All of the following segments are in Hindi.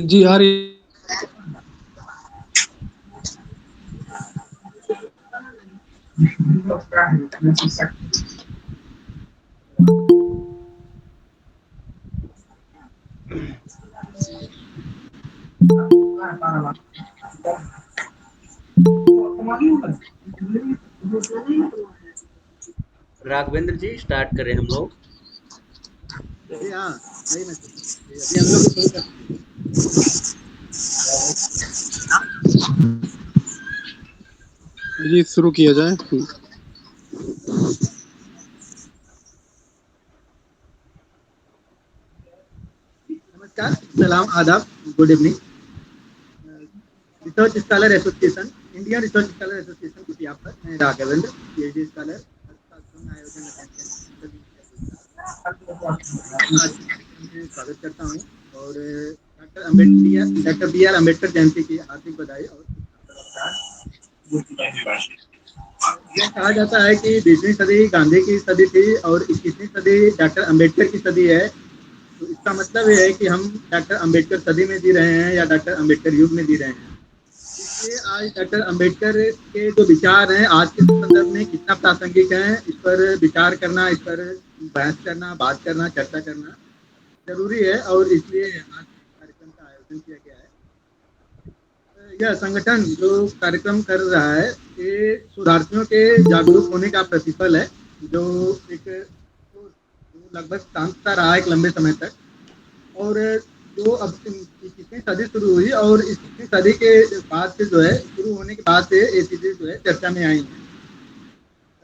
जी आ रही। राघवेंद्र जी स्टार्ट करें हम लोग। हाँ वही मैं अभी हम लोग शुरू करते हैं। जी शुरू किया जाए। नमस्कार, सलाम, आदाब, good evening. Research scholar association, Indian research scholar association कुछ यहाँ पर मैं राघवेंद्र पीएचडी स्कॉलर अर्थशास्त्र में आयोजन में स्वागत करता हूँ और डॉक्टर बी आर अम्बेडकर जयंती की हार्दिक बधाई। और यह कहा जाता है कि 20वीं सदी गांधी की सदी थी और 21वीं सदी डॉक्टर अम्बेडकर की सदी है। तो इसका मतलब ये है कि हम डॉक्टर अम्बेडकर सदी में जी रहे हैं या डॉक्टर अम्बेडकर युग में जी रहे हैं। इसलिए आज डॉक्टर अम्बेडकर के जो विचार हैं आज के संदर्भ में कितना प्रासंगिक हैं, इस पर विचार करना, इस पर बहस करना, बात करना, चर्चा करना जरूरी है और इसलिए आज कार्यक्रम का आयोजन किया गया है। यह संगठन जो कार्यक्रम कर रहा है ये शोधार्थियों के जागरूक होने का प्रतिफल है, जो एक लगभग शांतता रहा एक लंबे समय तक। और जो अब कितनी सदी शुरू हुई और इस कितनी सदी के बाद से जो है शुरू होने के बाद से ये चीज़ें जो है चर्चा में आई हैं।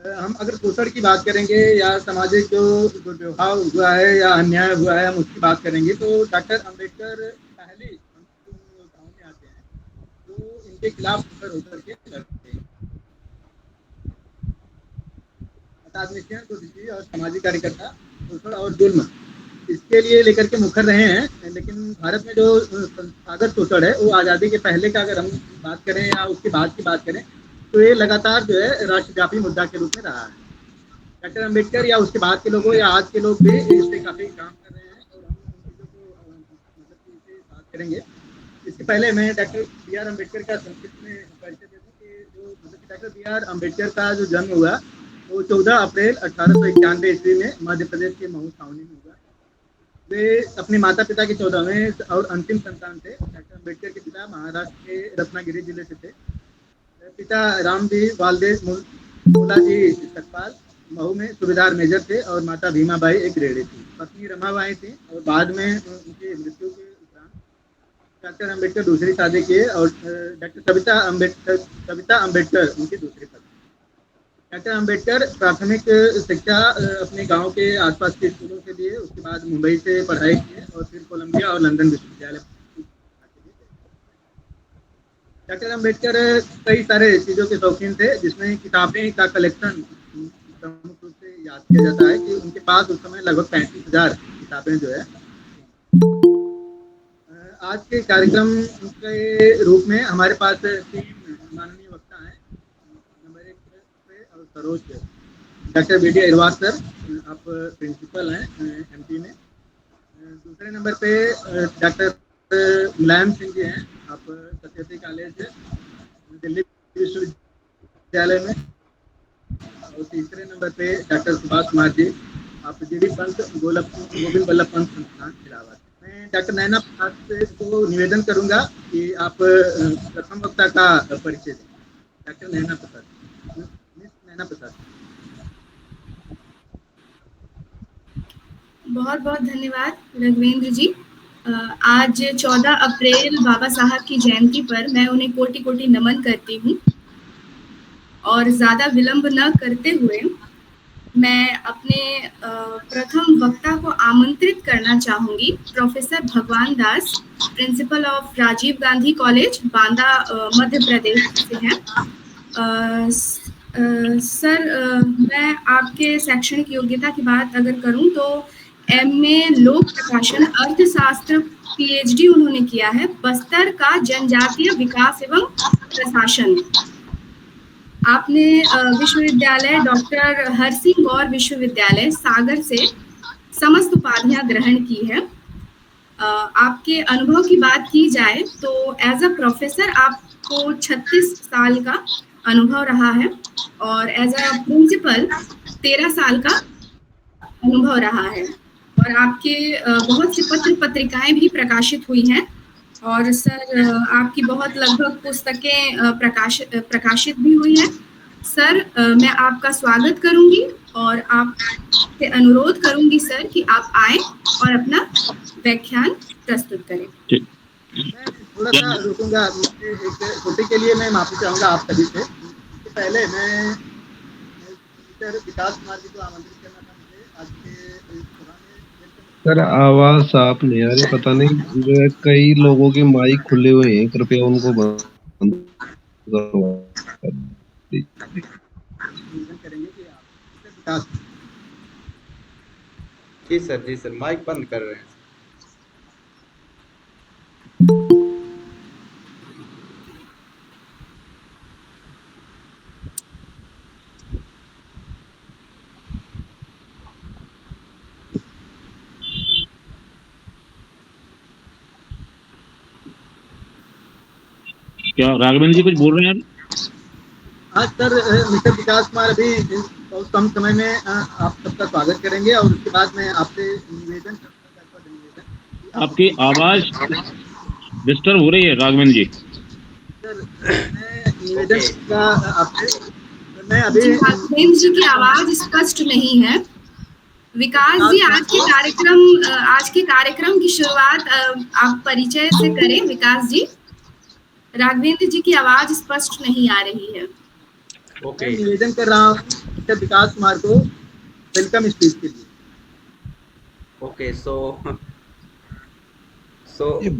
हम अगर शोषण की बात करेंगे या सामाजिक जो दुर्व्यवहार हुआ है या अन्याय हुआ है हम उसकी बात करेंगे तो डॉक्टर अम्बेडकर पहले उन योद्धाओं में आते हैं जो इनके खिलाफ होकर के लड़ते हैं। राजनीतिज्ञ, बुद्धिजीवी और सामाजिक कार्यकर्ता शोषण और जुल्म इसके लिए लेकर के मुखर रहे हैं। लेकिन भारत में जो संस्थागत शोषण है वो आज़ादी के पहले का अगर हम बात करें या उसके बाद की बात करें तो ये लगातार जो है राष्ट्रव्यापी मुद्दा के रूप में रहा है। डॉक्टर अम्बेडकर या उसके बाद के लोगों या आज के लोग भी इससे काफ़ी काम कर रहे हैं और हम उन चीज़ों को मतलब कि इसे बात करेंगे। इससे पहले मैं डॉक्टर बी आर अम्बेडकर का संक्षिप्त में परिचय दे दूँ कि जो मतलब डॉक्टर बी आर अम्बेडकर का जो जन्म हुआ वो 14 अप्रैल 1891 ईस्वी में मध्य प्रदेश के महू छावनी में हुआ। वे अपने माता पिता के 14वें और अंतिम संतान थे। डॉक्टर अम्बेडकर के पिता महाराष्ट्र के रत्नागिरी जिले से थे। पिता रामजी वालदेव मूलाजी सकपाल महू में सूबेदार मेजर थे और माता भीमाबाई एक ग्रेडी थी। पत्नी रमाबाई थी और बाद में उनकी मृत्यु के उपरांत डॉक्टर अम्बेडकर दूसरी शादी किए और डॉक्टर सविता अम्बेडकर उनकी दूसरी पत्नी। डॉक्टर अम्बेडकर प्राथमिक शिक्षा अपने गांव के आसपास के स्कूलों से लिए, उसके बाद मुंबई से पढ़ाई की और फिर कोलंबिया और लंदन विश्वविद्यालय। डॉक्टर अम्बेडकर कई सारे चीज़ों के शौकीन थे जिसमें किताबें का कलेक्शन प्रमुख रूप से याद किया जाता है कि उनके पास उस समय लगभग 35,000 किताबें जो है। आज के कार्यक्रम के रूप में हमारे पास 3 माननीय वक्ता हैं। नंबर 1 पे Saroj doctor B D Ahirwar sir, आप प्रिंसिपल हैं एमपी में। दूसरे नंबर पे डॉक्टर मुलायम सिंह जी हैं, आप सत्यवती कॉलेज दिल्ली विश्वविद्यालय में। और तीसरे नंबर पे डॉक्टर सुभाष कुमार जी, आप जीडी पंत गोविंद वल्लभ पंत संस्थान इलाहाबाद। मैं डॉक्टर नैना प्रसाद को निवेदन करूंगा कि आप प्रथम वक्ता का परिचय दें। डॉक्टर नैना प्रसाद, मिस नैना प्रसाद। बहुत बहुत धन्यवाद रघुवेंद्र जी। आज 14 अप्रैल बाबा साहब की जयंती पर मैं उन्हें कोटि कोटि नमन करती हूँ और ज़्यादा विलंब न करते हुए मैं अपने प्रथम वक्ता को आमंत्रित करना चाहूँगी। Professor Bhagwan Das, principal of Rajiv Gandhi college Banda Madhya Pradesh से हैं। सर, मैं आपके शैक्षणिक योग्यता की बात अगर करूं तो एमए लोक प्रकाशन अर्थशास्त्र पीएचडी उन्होंने किया है बस्तर का जनजातीय विकास एवं प्रशासन। आपने विश्वविद्यालय डॉक्टर हरसिंह गौर विश्वविद्यालय सागर से समस्त उपाधियां ग्रहण की है। आपके अनुभव की बात की जाए तो एज अ प्रोफेसर आपको 36 साल का अनुभव रहा है और एज अ प्रिंसिपल 13 साल का अनुभव रहा है और आपके बहुत सी पत्र पत्रिकाएं भी प्रकाशित हुई हैं और सर आपकी बहुत लगभग पुस्तकें प्रकाशित भी हुई हैं। सर मैं आपका स्वागत करूंगी और आपसे अनुरोध करूंगी सर कि आप आए और अपना व्याख्यान प्रस्तुत करें। मैं थोड़ा सा रुकूंगा, एक छोटे के लिए मैं माफी चाहूंगा आप सभी से। इससे पहले मैं मिस्टर विकास कुमार जी को आमंत्रित करना था मुझे आज के सभा में। सर आवाज साफ नहीं आ रही, पता नहीं जो है कई लोगों के माइक खुले हुए हैं, कृपया उनको बंद करवा दीजिए। निवेदन करेंगे कि आप मिस्टर विकास जी सर माइक बंद कर रहे हैं। क्या राघवेंद्र जी कुछ बोल रहे हैं? आज सर मिस्टर विकास कुमार अभी बहुत कम समय में आप सबका स्वागत करेंगे और उसके बाद मैं आपसे निवेदन आपकी आवाज डिस्टर्ब हो रही है राघवेंद्र जी। सर मैं निवेदन का आपसे मैं अभी राघवेंद्र जी की आवाज स्पष्ट नहीं है। विकास जी आज के कार्यक्रम की शुरुआत आप परिचय से करें। विकास जी, राघवेंद्र जी की आवाज स्पष्ट नहीं आ रही है। मैं निवेदन कर रहा हूँ मिस्टर विकास कुमार को वेलकम स्पीच के लिए। ओके सो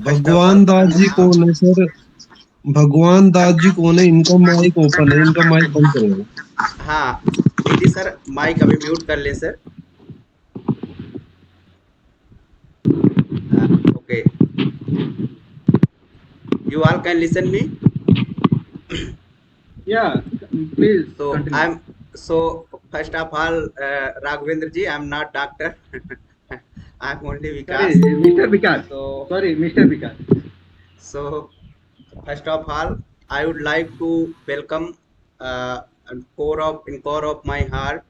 भगवान दास जी कौन है सर? भगवान दास जी कौन है? इनका माइक ओपन है, इनका माइक बंद करो। हाँ जी सर, माइक अभी म्यूट कर लें sir. Okay, you all can listen me? Yeah, please. So continue. so first of all, Raghavendra ji, I'm not doctor. I'm only Vikas. Sorry, Mr. Vikas. So sorry, Mr. Vikas. So first of all, I would like to welcome in core of my heart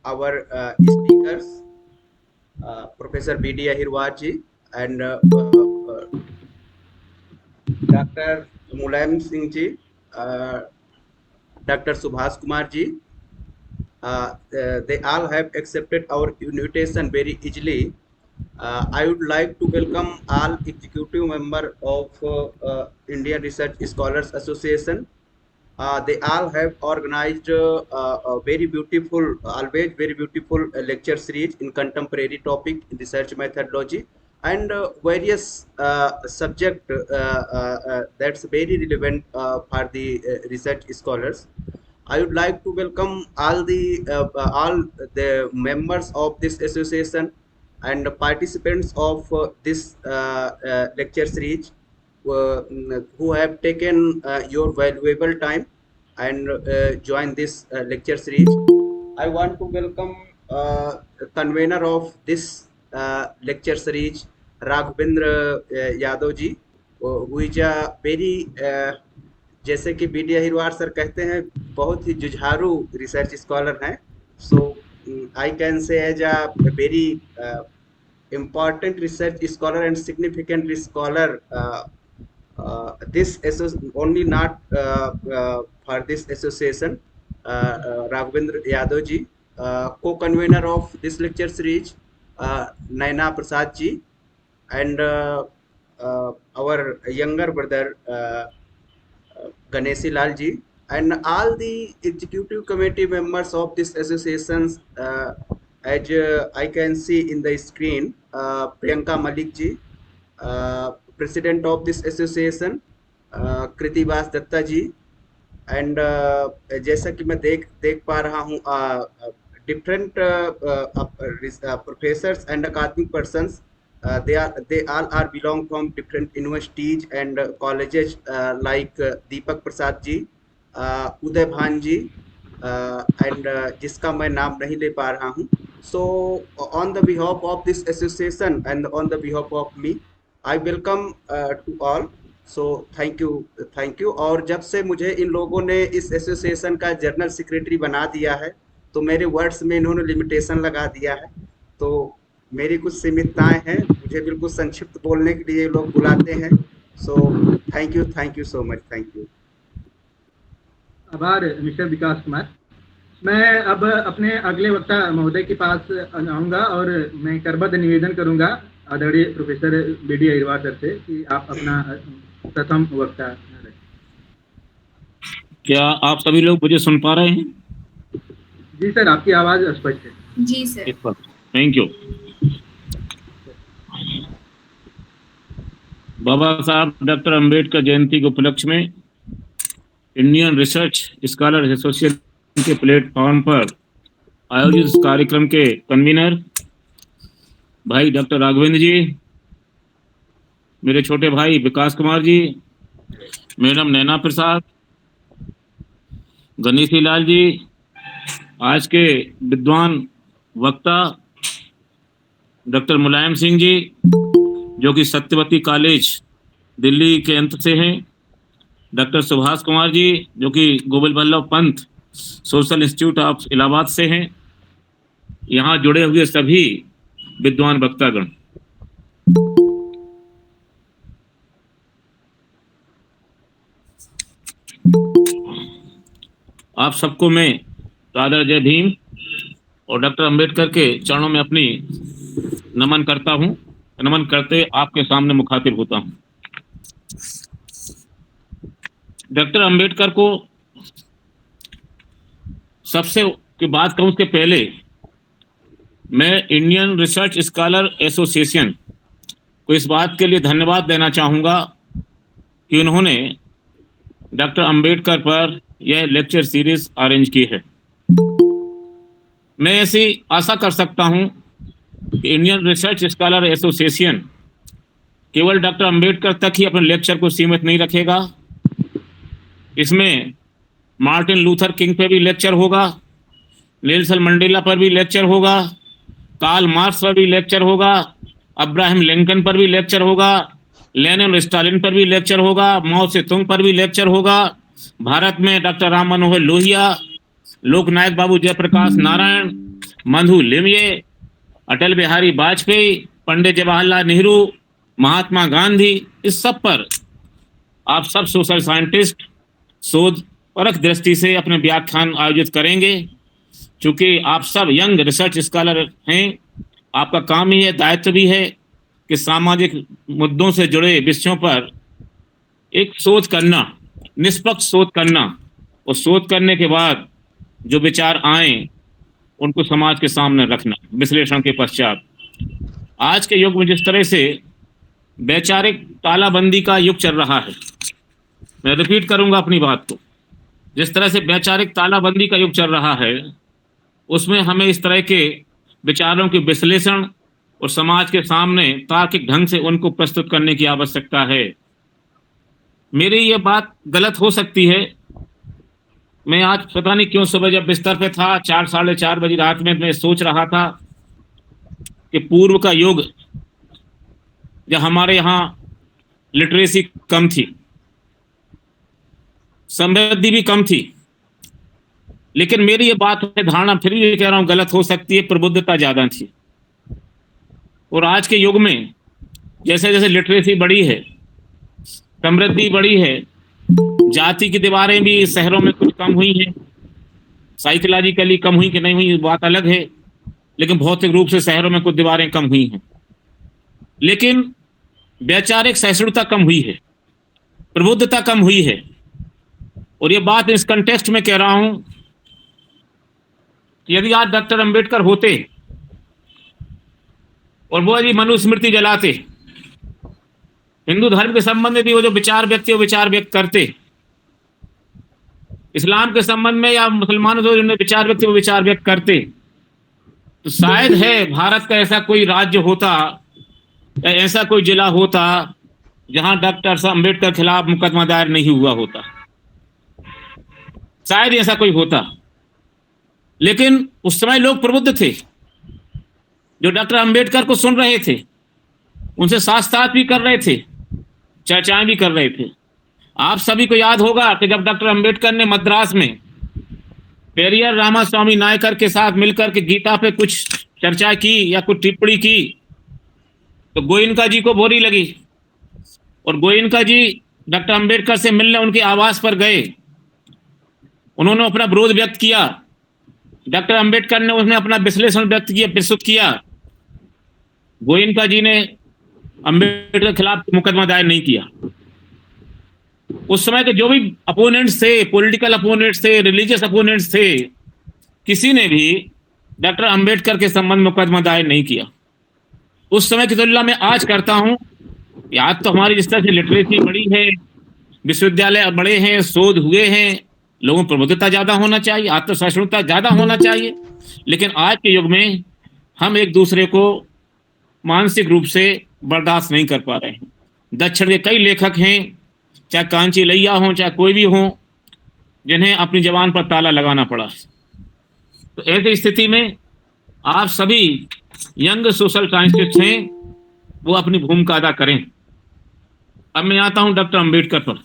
our speakers, Professor B.D. Ahirwar ji and Dr. Mulayam Singh ji, Dr. Subhas Kumar ji. They all have accepted our invitation very easily. I would like to welcome all executive members of Indian Research Scholars Association. They all have organized a very beautiful, always very beautiful lecture series in contemporary topic in research methodology and various subject that's very relevant for the research scholars. I would like to welcome all the members of this association and participants of this lecture series who have taken your valuable time and join this lecture series. I want to welcome convener of this lecture series, Raghavendra Yadav ji, who is a very जैसे कि बी डी अहिरवार सर कहते हैं बहुत ही जुझारू रिसर्च स्कॉलर हैं. So I can say as a very important research scholar and significant scholar this only not for this association, Raghavendra Yadav ji, co-convener of this lecture series, Naina Prasad ji, and our younger brother Ganeshi Lal ji, and all the executive committee members of this associations. As I can see in the screen, Priyanka Malik ji, president of this association, Kriti Bas Datta ji, and जैसा कि मैं देख पा रहा हूँ different professors and academic persons. They all are belong from different universities and colleges like Deepak Prasad ji, Uday Bhan ji, and जिसका मैं नाम नहीं ले पा रहा हूँ. So on the behalf of this association and on the behalf of me, I welcome to all. So thank you. और जब से मुझे इन लोगों ने इस एसोसिएशन का जनरल सेक्रेटरी बना दिया है, तो मेरे वर्ड्स में इन्होंने लिमिटेशन लगा दिया है। तो मेरी कुछ सीमितताएं हैं, मुझे बिल्कुल संक्षिप्त बोलने के लिए लोग बुलाते हैं। So thank you so much, thank you. आभार मिस्टर विकास कुमार। मैं अब अपने अगले वक्ता महोदय के पास आऊँगा और मैं करबद्ध निवेदन करूँगा आदरणीय प्रोफेसर BD अहिरवार सर से कि आप अपना प्रथम वक्ता रखें। क्या आप सभी लोग मुझे सुन पा रहे हैं? जी सर, आपकी आवाज़ स्पष्ट है। जी sir. Thank you. Baba Saheb doctor Ambedkar Jayanti के उपलक्ष्य में इंडियन रिसर्च स्कॉलर एसोसिएशन के प्लेटफॉर्म पर आयोजित इस कार्यक्रम के कन्वीनर भाई डॉक्टर राघवेंद्र जी, मेरे छोटे भाई विकास कुमार जी, मैडम नैना प्रसाद, गणेशी लाल जी, आज के विद्वान वक्ता डॉक्टर मुलायम सिंह जी जो कि सत्यवती कॉलेज दिल्ली के अंत से हैं, डॉक्टर सुभाष कुमार जी जो कि Govind Vallabh Pant social institute of Allahabad से हैं, यहाँ जुड़े हुए सभी विद्वान वक्तागण, आप सबको मैं राधा जय भीम और डॉक्टर अंबेडकर के चरणों में अपनी नमन करता हूं। नमन करते आपके सामने मुखातिब होता हूं। डॉक्टर अंबेडकर को सबसे की बात कहूं उसके पहले मैं इंडियन रिसर्च स्कॉलर एसोसिएशन को इस बात के लिए धन्यवाद देना चाहूँगा कि उन्होंने डॉक्टर अंबेडकर पर यह लेक्चर सीरीज अरेंज की है। मैं ऐसी आशा कर सकता हूं कि इंडियन रिसर्च स्कॉलर एसोसिएशन केवल डॉक्टर अंबेडकर तक ही अपने लेक्चर को सीमित नहीं रखेगा। इसमें मार्टिन लूथर किंग पे भी लेक्चर होगा, नेल्सन मंडेला पर भी लेक्चर होगा, कार्ल मार्क्स पर भी लेक्चर होगा, अब्राहम लिंकन पर भी लेक्चर होगा, लेनिन स्टालिन पर भी लेक्चर होगा, माओ से तुंग पर भी लेक्चर होगा, भारत में डॉक्टर राम मनोहर लोहिया, लोकनायक बाबू जयप्रकाश नारायण, मधु लिमये, अटल बिहारी वाजपेयी, पंडित जवाहरलाल नेहरू, महात्मा गांधी, इस सब पर आप सब सोशल साइंटिस्ट शोध परख दृष्टि से अपने व्याख्यान आयोजित करेंगे। चूंकि आप सब यंग रिसर्च स्कॉलर हैं, आपका काम ही है, दायित्व भी है कि सामाजिक मुद्दों से जुड़े विषयों पर एक शोध करना, निष्पक्ष शोध करना और शोध करने के बाद जो विचार आए उनको समाज के सामने रखना विश्लेषण के पश्चात। आज के युग में जिस तरह से वैचारिक तालाबंदी का युग चल रहा है, मैं रिपीट करूंगा अपनी बात को, जिस तरह से वैचारिक तालाबंदी का युग चल रहा है उसमें हमें इस तरह के विचारों के विश्लेषण और समाज के सामने तार्किक ढंग से उनको प्रस्तुत करने की आवश्यकता है। मेरी ये बात गलत हो सकती है। मैं आज पता नहीं क्यों सुबह जब बिस्तर पे था 4 साढ़े 4 बजे रात में मैं सोच रहा था कि पूर्व का युग जब हमारे यहाँ लिटरेसी कम थी, समृद्धि भी कम थी, लेकिन मेरी ये बात है, धारणा फिर भी कह रहा हूँ गलत हो सकती है, प्रबुद्धता ज़्यादा थी। और आज के युग में जैसे जैसे लिटरेसी बढ़ी है, समृद्धि बढ़ी है, जाति की दीवारें भी शहरों में कुछ कम हुई हैं, साइकोलॉजिकली कम हुई कि नहीं हुई बात अलग है, लेकिन भौतिक रूप से शहरों में कुछ दीवारें कम हुई हैं, लेकिन वैचारिक सहिष्णुता कम हुई है, प्रबुद्धता कम हुई है। और ये बात इस कंटेक्स्ट में कह रहा हूं कि यदि आज डॉक्टर अंबेडकर होते और वो यदि मनुस्मृति जलाते, हिंदू धर्म के संबंध में भी वो जो विचार व्यक्त वो विचार व्यक्त करते, इस्लाम के संबंध में या मुसलमानों से जो विचार व्यक्त वो विचार व्यक्त करते, तो शायद है भारत का ऐसा कोई राज्य होता या ऐसा कोई जिला होता जहां डॉक्टर अंबेडकर खिलाफ मुकदमा दायर नहीं हुआ होता, शायद ऐसा कोई होता। लेकिन उस समय लोग प्रबुद्ध थे, जो डॉक्टर अंबेडकर को सुन रहे थे, उनसे शास्त्रार्थ भी कर रहे थे, चर्चाएं भी कर रहे थे। आप सभी को याद होगा कि जब डॉक्टर अंबेडकर ने मद्रास में पेरियर रामास्वामी नायकर के साथ मिलकर के गीता पे कुछ चर्चा की या कुछ टिप्पणी की, तो गोयनका जी को बुरी लगी और गोयनका जी डॉक्टर अंबेडकर से मिलने उनके आवास पर गए। उन्होंने अपना विरोध व्यक्त किया। डॉक्टर अंबेडकर ने उसमें अपना विश्लेषण व्यक्त किया, प्रस्तुत किया। गोयनका जी ने अंबेडकर के खिलाफ मुकदमा दायर नहीं किया। उस समय के जो भी अपोनेंट्स थे, पॉलिटिकल अपोनेंट्स थे, रिलीजियस अपोनेंट्स थे, किसी ने भी डॉक्टर अंबेडकर के संबंध में मुकदमा दायर नहीं किया। उस समय की तुलना में आज करता हूं कि आज तो हमारी जिस तरह से लिटरेसी बढ़ी है, विश्वविद्यालय बड़े हैं, शोध हुए हैं, लोगों को प्रबुद्धता ज्यादा होना चाहिए, आत्मसहिष्णुता ज्यादा होना चाहिए, लेकिन आज के युग में हम एक दूसरे को मानसिक रूप से बर्दाश्त नहीं कर पा रहे हैं। दक्षिण के कई लेखक हैं, चाहे कांची लैया हो, चाहे कोई भी हो, जिन्हें अपनी जबान पर ताला लगाना पड़ा। तो ऐसी स्थिति में आप सभी यंग सोशल साइंटिस्ट हैं, वो अपनी भूमिका अदा करें। अब मैं आता हूं डॉक्टर अंबेडकर पर।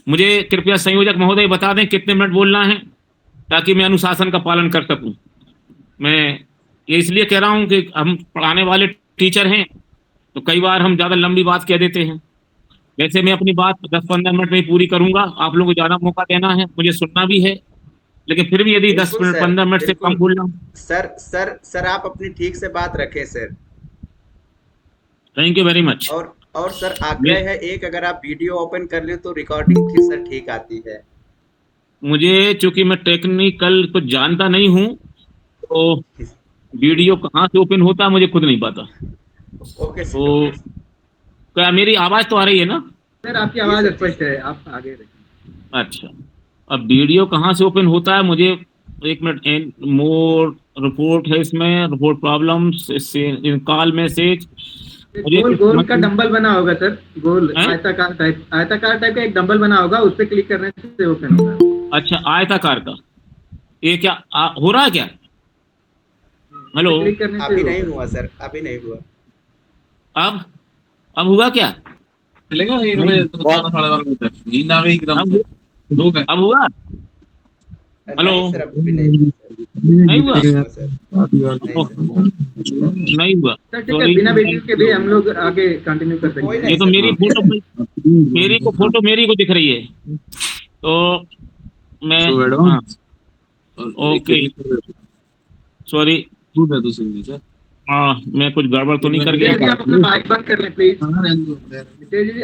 मुझे कृपया संयोजक महोदय बता दें कितने मिनट बोलना है, ताकि मैं अनुशासन का पालन कर सकूं। मैं ये इसलिए कह रहा हूं कि हम पढ़ाने वाले टीचर हैं, तो कई बार हम ज़्यादा लंबी बात कह देते हैं। वैसे मैं अपनी बात 10-15 मिनट में ही पूरी करूंगा। आप लोगों को ज़्यादा मौका देना है, मुझे सुनना भी है, लेकिन फिर भी यदि 10 मिनट 15 मिनट से कम बोल रहा हूँ। सर आप अपनी ठीक से बात रखें sir. Thank you very much. और सर आग्रह है, एक अगर आप वीडियो ओपन कर लें तो रिकॉर्डिंग फिर सर ठीक आती है। मुझे चूंकि मैं टेक्निकल कुछ जानता नहीं हूँ, तो वीडियो कहाँ से ओपन होता है मुझे खुद नहीं पता। Okay sir. तो क्या मेरी आवाज तो आ रही है ना? सर आपकी आवाज स्पष्ट है, आप आगे रखिए। अच्छा, अब वीडियो कहाँ से ओपन होता है मुझे एक मिनट। मोर रिपोर्ट है इसमें, रिपोर्ट प्रॉब्लम्स, कॉल मैसेज। गोल का डंबल बना होगा सर, गोल आयताकार टाइप का एक डंबल बना होगा, उस पर क्लिक करने से ओपन होगा। अच्छा, आयताकार का ये क्या हो रहा है क्या? हेलो, अभी नहीं हुआ सर, अभी नहीं हुआ। अब हुआ क्या? अब हुआ? हेलो, नहीं हुआ? नहीं हुआ सर, ठीक है, बिना वीडियो के भी हम लोग आगे कंटिन्यू कर सकते हैं। ये तो मेरी फोटो मेरी को दिख रही है, तो मैं ओके सॉरी। हाँ, मैं कुछ गड़बड़ तो नहीं कर गया? आप अपना माइक बंद कर लें प्लीज।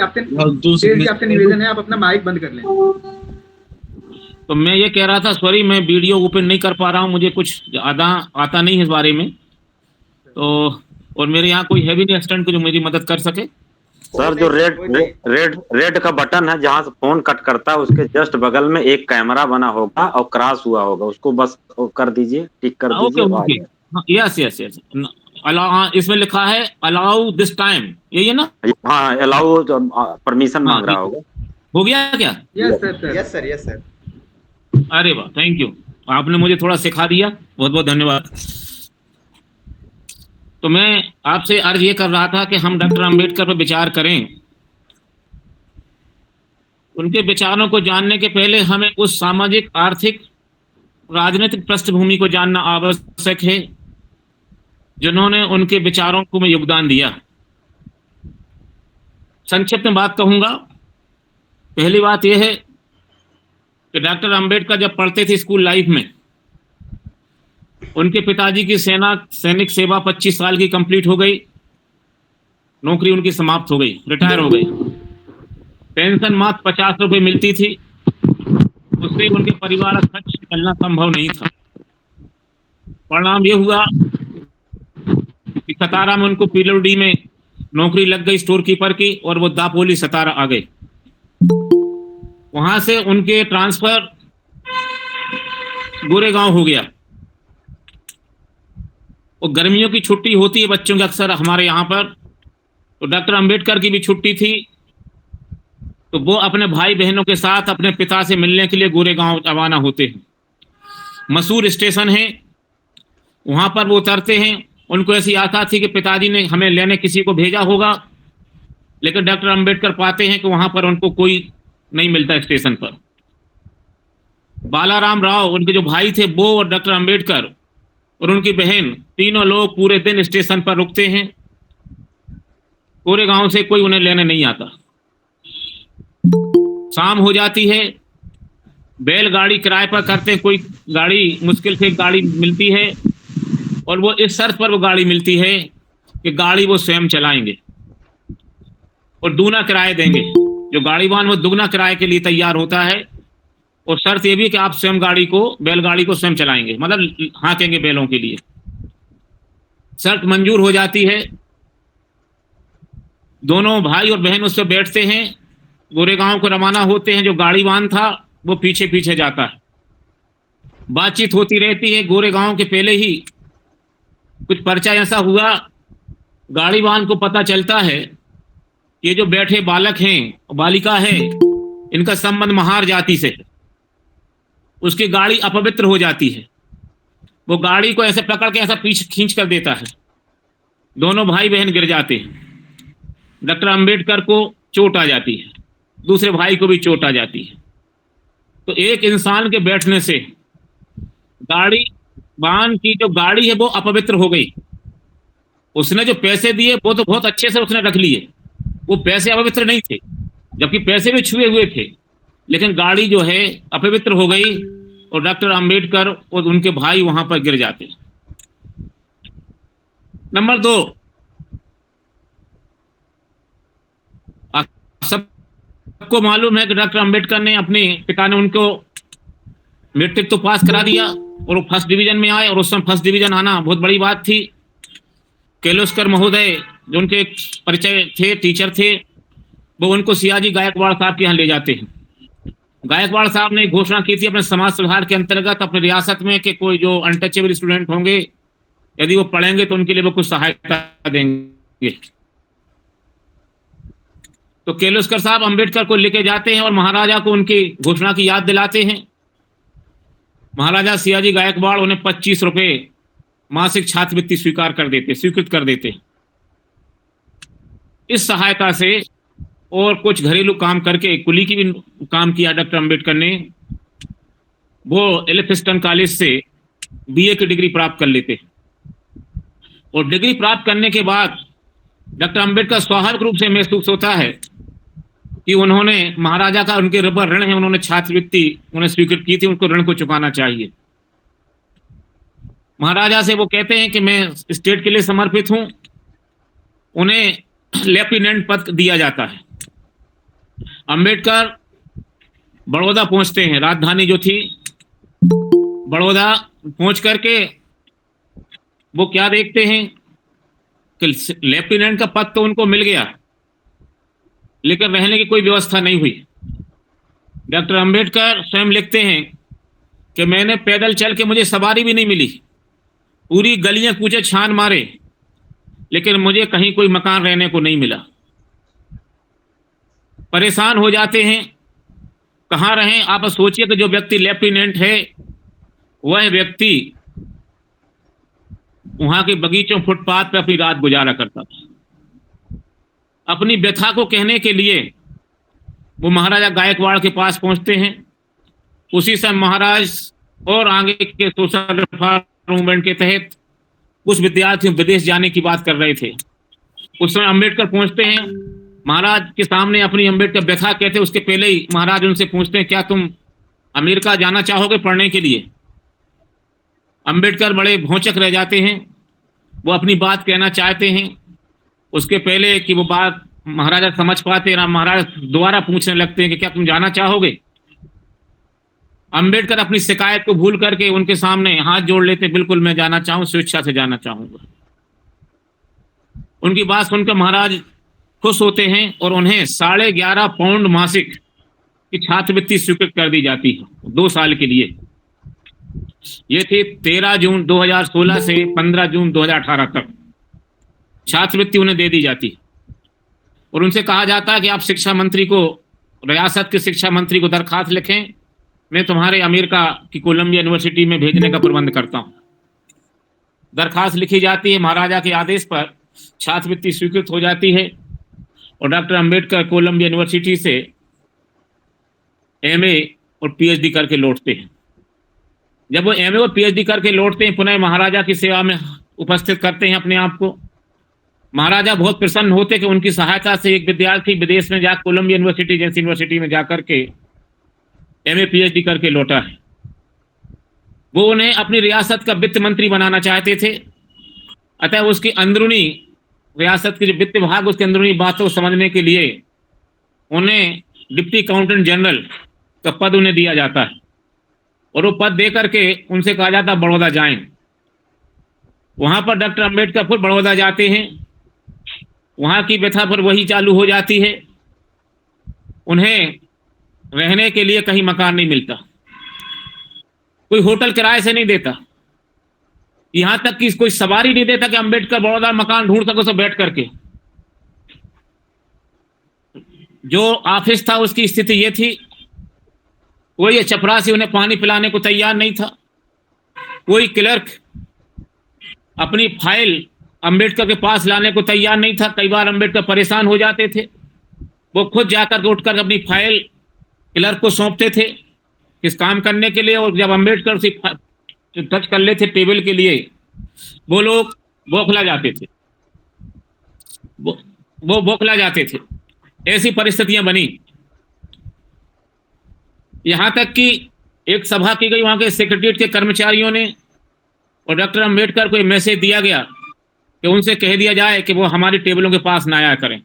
आपसे निवेदन है, आप अपना माइक बंद कर लें। तो मैं ये कह रहा था, सॉरी मैं वीडियो ओपन नहीं कर पा रहा हूँ, मुझे कुछ आता नहीं है इस बारे में। तो और मेरे यहाँ कोई है भी नहीं असिस्टेंट को जो मेरी मदद कर सके। सर, जो रेड का बटन है जहाँ से फोन कट करता है, उसके जस्ट बगल में एक कैमरा बना होगा और क्रॉस हुआ होगा, उसको बस कर दीजिए, टिक कर दीजिए। यस यस यस, इसमें लिखा है अलाउ दिस टाइम, यही है ना? हाँ, अलाउ परमिशन मांग रहा होगा। हो गया क्या? Yes sir, yes sir, yes sir. अरे वाह, थैंक यू, आपने मुझे थोड़ा सिखा दिया, बहुत बहुत धन्यवाद। तो मैं आपसे अर्ज ये कर रहा था कि हम डॉक्टर अंबेडकर पर विचार करें। उनके विचारों को जानने के पहले हमें उस सामाजिक, आर्थिक, राजनीतिक पृष्ठभूमि को जानना आवश्यक है जिन्होंने उनके विचारों को में योगदान दिया। संक्षिप्त में बात कहूंगा। पहली बात यह है कि डॉक्टर अंबेडकर जब पढ़ते थे स्कूल लाइफ में, उनके पिताजी की सैनिक सेवा 25 साल की कंप्लीट हो गई, नौकरी उनकी समाप्त हो गई, रिटायर हो गई। पेंशन मात्र 50 रुपए मिलती थी, उससे उनके परिवार का खर्च निकलना संभव नहीं था। परिणाम यह हुआ कि सतारा में उनको पीडब्ल्यूडी में नौकरी लग गई स्टोर कीपर की, और वो दापोली सतारा आ गए। वहां से उनके ट्रांसफर गोरेगांव हो गया। और गर्मियों की छुट्टी होती है बच्चों की अक्सर हमारे यहाँ पर, तो डॉक्टर अंबेडकर की भी छुट्टी थी, तो वो अपने भाई बहनों के साथ अपने पिता से मिलने के लिए गोरेगांव रवाना होते हैं। मसूर स्टेशन है, वहां पर वो उतरते हैं उनको ऐसी आशा थी कि पिताजी ने हमें लेने किसी को भेजा होगा, लेकिन डॉक्टर अंबेडकर पाते हैं कि वहां पर उनको कोई नहीं मिलता स्टेशन पर। बालाराम राव, उनके जो भाई थे, वो और डॉक्टर अंबेडकर और उनकी बहन, तीनों लोग पूरे दिन स्टेशन पर रुकते हैं। पूरे गांव से कोई उन्हें लेने नहीं आता। शाम हो जाती है, बैलगाड़ी किराए पर करते हैं, कोई गाड़ी मुश्किल से गाड़ी मिलती है और वो इस शर्त पर वो गाड़ी मिलती है कि गाड़ी वो स्वयं चलाएंगे और दूना किराया देंगे। जो गाड़ीवान वो दुगना किराए के लिए तैयार होता है और शर्त ये भी कि आप स्वयं गाड़ी को, बैलगाड़ी को स्वयं चलाएंगे, मतलब हाँकेंगे बैलों के लिए। शर्त मंजूर हो जाती है। दोनों भाई और बहन उस पर बैठते हैं, गोरेगांव को रवाना होते हैं। जो गाड़ीवान था वो पीछे पीछे जाता है। बातचीत होती रहती है। गोरेगांव के पहले ही कुछ पर्चा ऐसा हुआ, गाड़ीवान को पता चलता है ये जो बैठे बालक हैं, बालिका है, इनका संबंध महार जाति से है। उसकी गाड़ी अपवित्र हो जाती है। वो गाड़ी को ऐसे पकड़ के ऐसा पीछे खींच कर देता है। दोनों भाई बहन गिर जाते हैं। डॉक्टर अंबेडकर को चोट आ जाती है, दूसरे भाई को भी चोट आ जाती है। तो एक इंसान के बैठने से गाड़ी वाहन की जो गाड़ी है वो अपवित्र हो गई। उसने जो पैसे दिए वो तो बहुत अच्छे से उसने रख लिए, वो पैसे अपवित्र नहीं थे, जबकि पैसे भी छुए हुए थे, लेकिन गाड़ी जो है अपवित्र हो गई और डॉक्टर अंबेडकर और उनके भाई वहां पर गिर जाते। नंबर 2, सबको मालूम है कि डॉक्टर अंबेडकर ने, अपने पिता ने उनको मैट्रिक तो पास करा दिया और वो फर्स्ट डिवीजन में आए, और उस समय फर्स्ट डिवीजन आना बहुत बड़ी बात थी। केलोस्कर महोदय जो उनके परिचय थे, टीचर थे, वो उनको सियाजी गायकवाड़ साहब के यहाँ ले जाते हैं। गायकवाड़ साहब ने घोषणा की थी अपने समाज सुधार के अंतर्गत अपनी रियासत में कि कोई जो अनटचेबल स्टूडेंट होंगे, यदि वो पढ़ेंगे तो उनके लिए वो कुछ सहायता देंगे। तो केलोस्कर साहब अंबेडकर को लेके जाते हैं और महाराजा को उनकी घोषणा की याद दिलाते हैं। महाराजा सियाजी गायकवाड़ उन्हें 25 रुपए मासिक छात्रवृत्ति स्वीकृत कर देते। इस सहायता से और कुछ घरेलू काम करके कुली की भी काम किया डॉक्टर अंबेडकर ने। वो एल्फिंस्टन कॉलेज से बीए की डिग्री प्राप्त कर लेते और डिग्री प्राप्त करने के बाद डॉक्टर अंबेडकर स्वाभाविक रूप से महसूस होता है कि उन्होंने महाराजा का, उनके ऊपर ऋण है, उन्होंने छात्रवृत्ति उन्हें स्वीकृत की थी, उनको ऋण को चुकाना चाहिए। महाराजा से वो कहते हैं कि मैं स्टेट के लिए समर्पित हूं। उन्हें लेफ्टिनेंट पद दिया जाता है। अंबेडकर बड़ौदा पहुंचते हैं, राजधानी जो थी बड़ौदा पहुंच करके वो क्या देखते हैं कि लेफ्टिनेंट का पद तो उनको मिल गया, लेकिन रहने की कोई व्यवस्था नहीं हुई। डॉक्टर अंबेडकर स्वयं लिखते हैं कि मैंने पैदल चल के, मुझे सवारी भी नहीं मिली, पूरी गलियां कूचे छान मारे, लेकिन मुझे कहीं कोई मकान रहने को नहीं मिला। परेशान हो जाते हैं, कहाँ रहें। आप सोचिए कि जो व्यक्ति लेफ्टिनेंट है, वह व्यक्ति वहां के बगीचों, फुटपाथ पर अपनी रात गुजारा करता था। अपनी व्यथा को कहने के लिए वो महाराजा गायकवाड़ के पास पहुंचते हैं। उसी समय महाराज और आगे के सोशल रिफॉर्म मूवमेंट के तहत कुछ विद्यार्थी विदेश जाने की बात कर रहे थे। उस समय अंबेडकर पहुंचते हैं, महाराज के सामने अपनी अंबेडकर व्यथा कहते। उसके पहले ही महाराज उनसे पूछते हैं, क्या तुम अमेरिका जाना चाहोगे पढ़ने के लिए? अंबेडकर बड़े भौचक रह जाते हैं, वो अपनी बात कहना चाहते हैं। उसके पहले कि वो बात महाराजा समझ पाते ना, महाराज दोबारा पूछने लगते हैं कि क्या तुम जाना चाहोगे? अंबेडकर अपनी शिकायत को भूल करके उनके सामने हाथ जोड़ लेते, बिल्कुल मैं जाना चाहूँ, स्वेच्छा से जाना चाहूंगा। उनकी बात सुनकर महाराज खुश होते हैं और उन्हें 11.5 पाउंड मासिक की छात्रवृत्ति स्वीकृत कर दी जाती है 2 साल के लिए। ये थी 13 जून 2016 से 15 जून 2018 तक छात्रवृत्ति उन्हें दे दी जाती और उनसे कहा जाता है कि आप शिक्षा मंत्री को, रियासत के शिक्षा मंत्री को दरखास्त लिखें, मैं तुम्हारे अमेरिका की कोलंबिया यूनिवर्सिटी में भेजने का प्रबंध करता हूं। दरखास्त लिखी जाती है, महाराजा के आदेश पर छात्रवृत्ति स्वीकृत हो जाती है और डॉक्टर अंबेडकर कोलंबिया यूनिवर्सिटी से एमए और पीएचडी करके लौटते हैं। जब वो एमए और पीएचडी करके लौटते हैं, पुनः महाराजा की सेवा में उपस्थित करते हैं अपने आप को। महाराजा बहुत प्रसन्न होते कि उनकी सहायता से एक विद्यार्थी विदेश में जा कोलंबिया यूनिवर्सिटी जैसी यूनिवर्सिटी में जाकर के एमए पीएचडी करके लौटा है। वो उन्हें अपनी रियासत का वित्त मंत्री बनाना चाहते थे, अतः उसकी अंदरूनी रियासत के जो वित्त विभाग उसके अंदरूनी बातों को समझने के लिए उन्हें डिप्टी अकाउंटेंट जनरल का पद उन्हें दिया जाता है और वो पद दे करके उनसे कहा जाता बड़ौदा जाएं। वहां पर डॉक्टर अंबेडकर फिर बड़ौदा जाते हैं। वहां की व्यथा पर वही चालू हो जाती है। उन्हें रहने के लिए कहीं मकान नहीं मिलता, कोई होटल किराए से नहीं देता, यहां तक कि कोई सवारी नहीं देता कि अंबेडकर बड़ौदा मकान ढूंढ सको सब बैठ करके। जो ऑफिस था उसकी स्थिति ये थी, कोई चपरासी उन्हें पानी पिलाने को तैयार नहीं था, कोई क्लर्क अपनी फाइल अंबेडकर के पास लाने को तैयार नहीं था। कई बार अंबेडकर परेशान हो जाते थे, वो खुद जाकर के उठकर अपनी फाइल क्लर्क को सौंपते थे किस काम करने के लिए, और जब अंबेडकर से टच कर लेते टेबल के लिए वो लोग बौखला जाते थे, वो बौखला जाते थे। ऐसी परिस्थितियां बनी, यहां तक कि एक सभा की गई वहां के सेक्रेटरीट के कर्मचारियों ने, और डॉक्टर अंबेडकर को एक मैसेज दिया गया कि उनसे कह दिया जाए कि वो हमारी टेबलों के पास ना आया करें।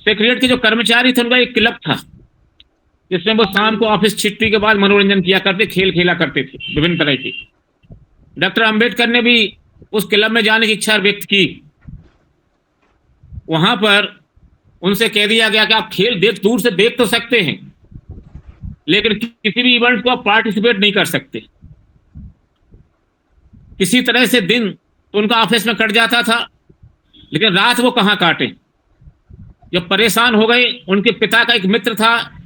सेक्रेटरीट के जो कर्मचारी थे उनका एक क्लब था जिसमें वो शाम को ऑफिस छुट्टी के बाद मनोरंजन किया करते, खेल खेला करते थे विभिन्न तरह की। डॉक्टर अंबेडकर ने भी उस क्लब में जाने की इच्छा व्यक्त की। वहां पर उनसे कह दिया गया कि आप खेल दूर से देख तो सकते हैं, लेकिन किसी भी इवेंट को आप पार्टिसिपेट नहीं कर सकते। किसी तरह से दिन तो उनका ऑफिस में कट जाता था, लेकिन रात वो कहाँ काटे। जब परेशान हो गए, उनके पिता का एक मित्र था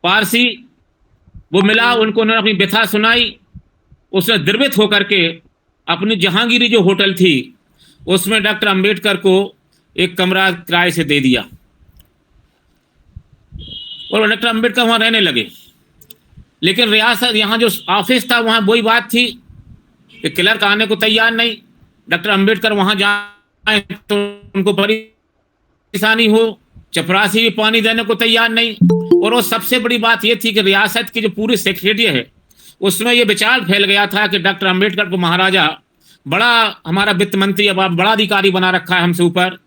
पारसी, वो मिला, उनको उन्होंने अपनी व्यथा सुनाई। उसने द्रवित होकर के अपनी जहांगीरी जो होटल थी उसमें डॉक्टर अंबेडकर को एक कमरा किराए से दे दिया और डॉक्टर अंबेडकर वहां रहने लगे। लेकिन रियासत यहाँ जो ऑफिस था वहां वही बात थी कि क्लर्क आने को तैयार नहीं। डॉक्टर अंबेडकर वहां जाए तो उनको परेशानी हो, चपरासी भी पानी देने को तैयार नहीं। और वो सबसे बड़ी बात ये थी कि रियासत की जो पूरी सेक्रेटरी है उसमें ये विचार फैल गया था कि डॉक्टर अंबेडकर को महाराजा बड़ा हमारा वित्त मंत्री, अब बड़ा अधिकारी बना रखा है हमसे ऊपर,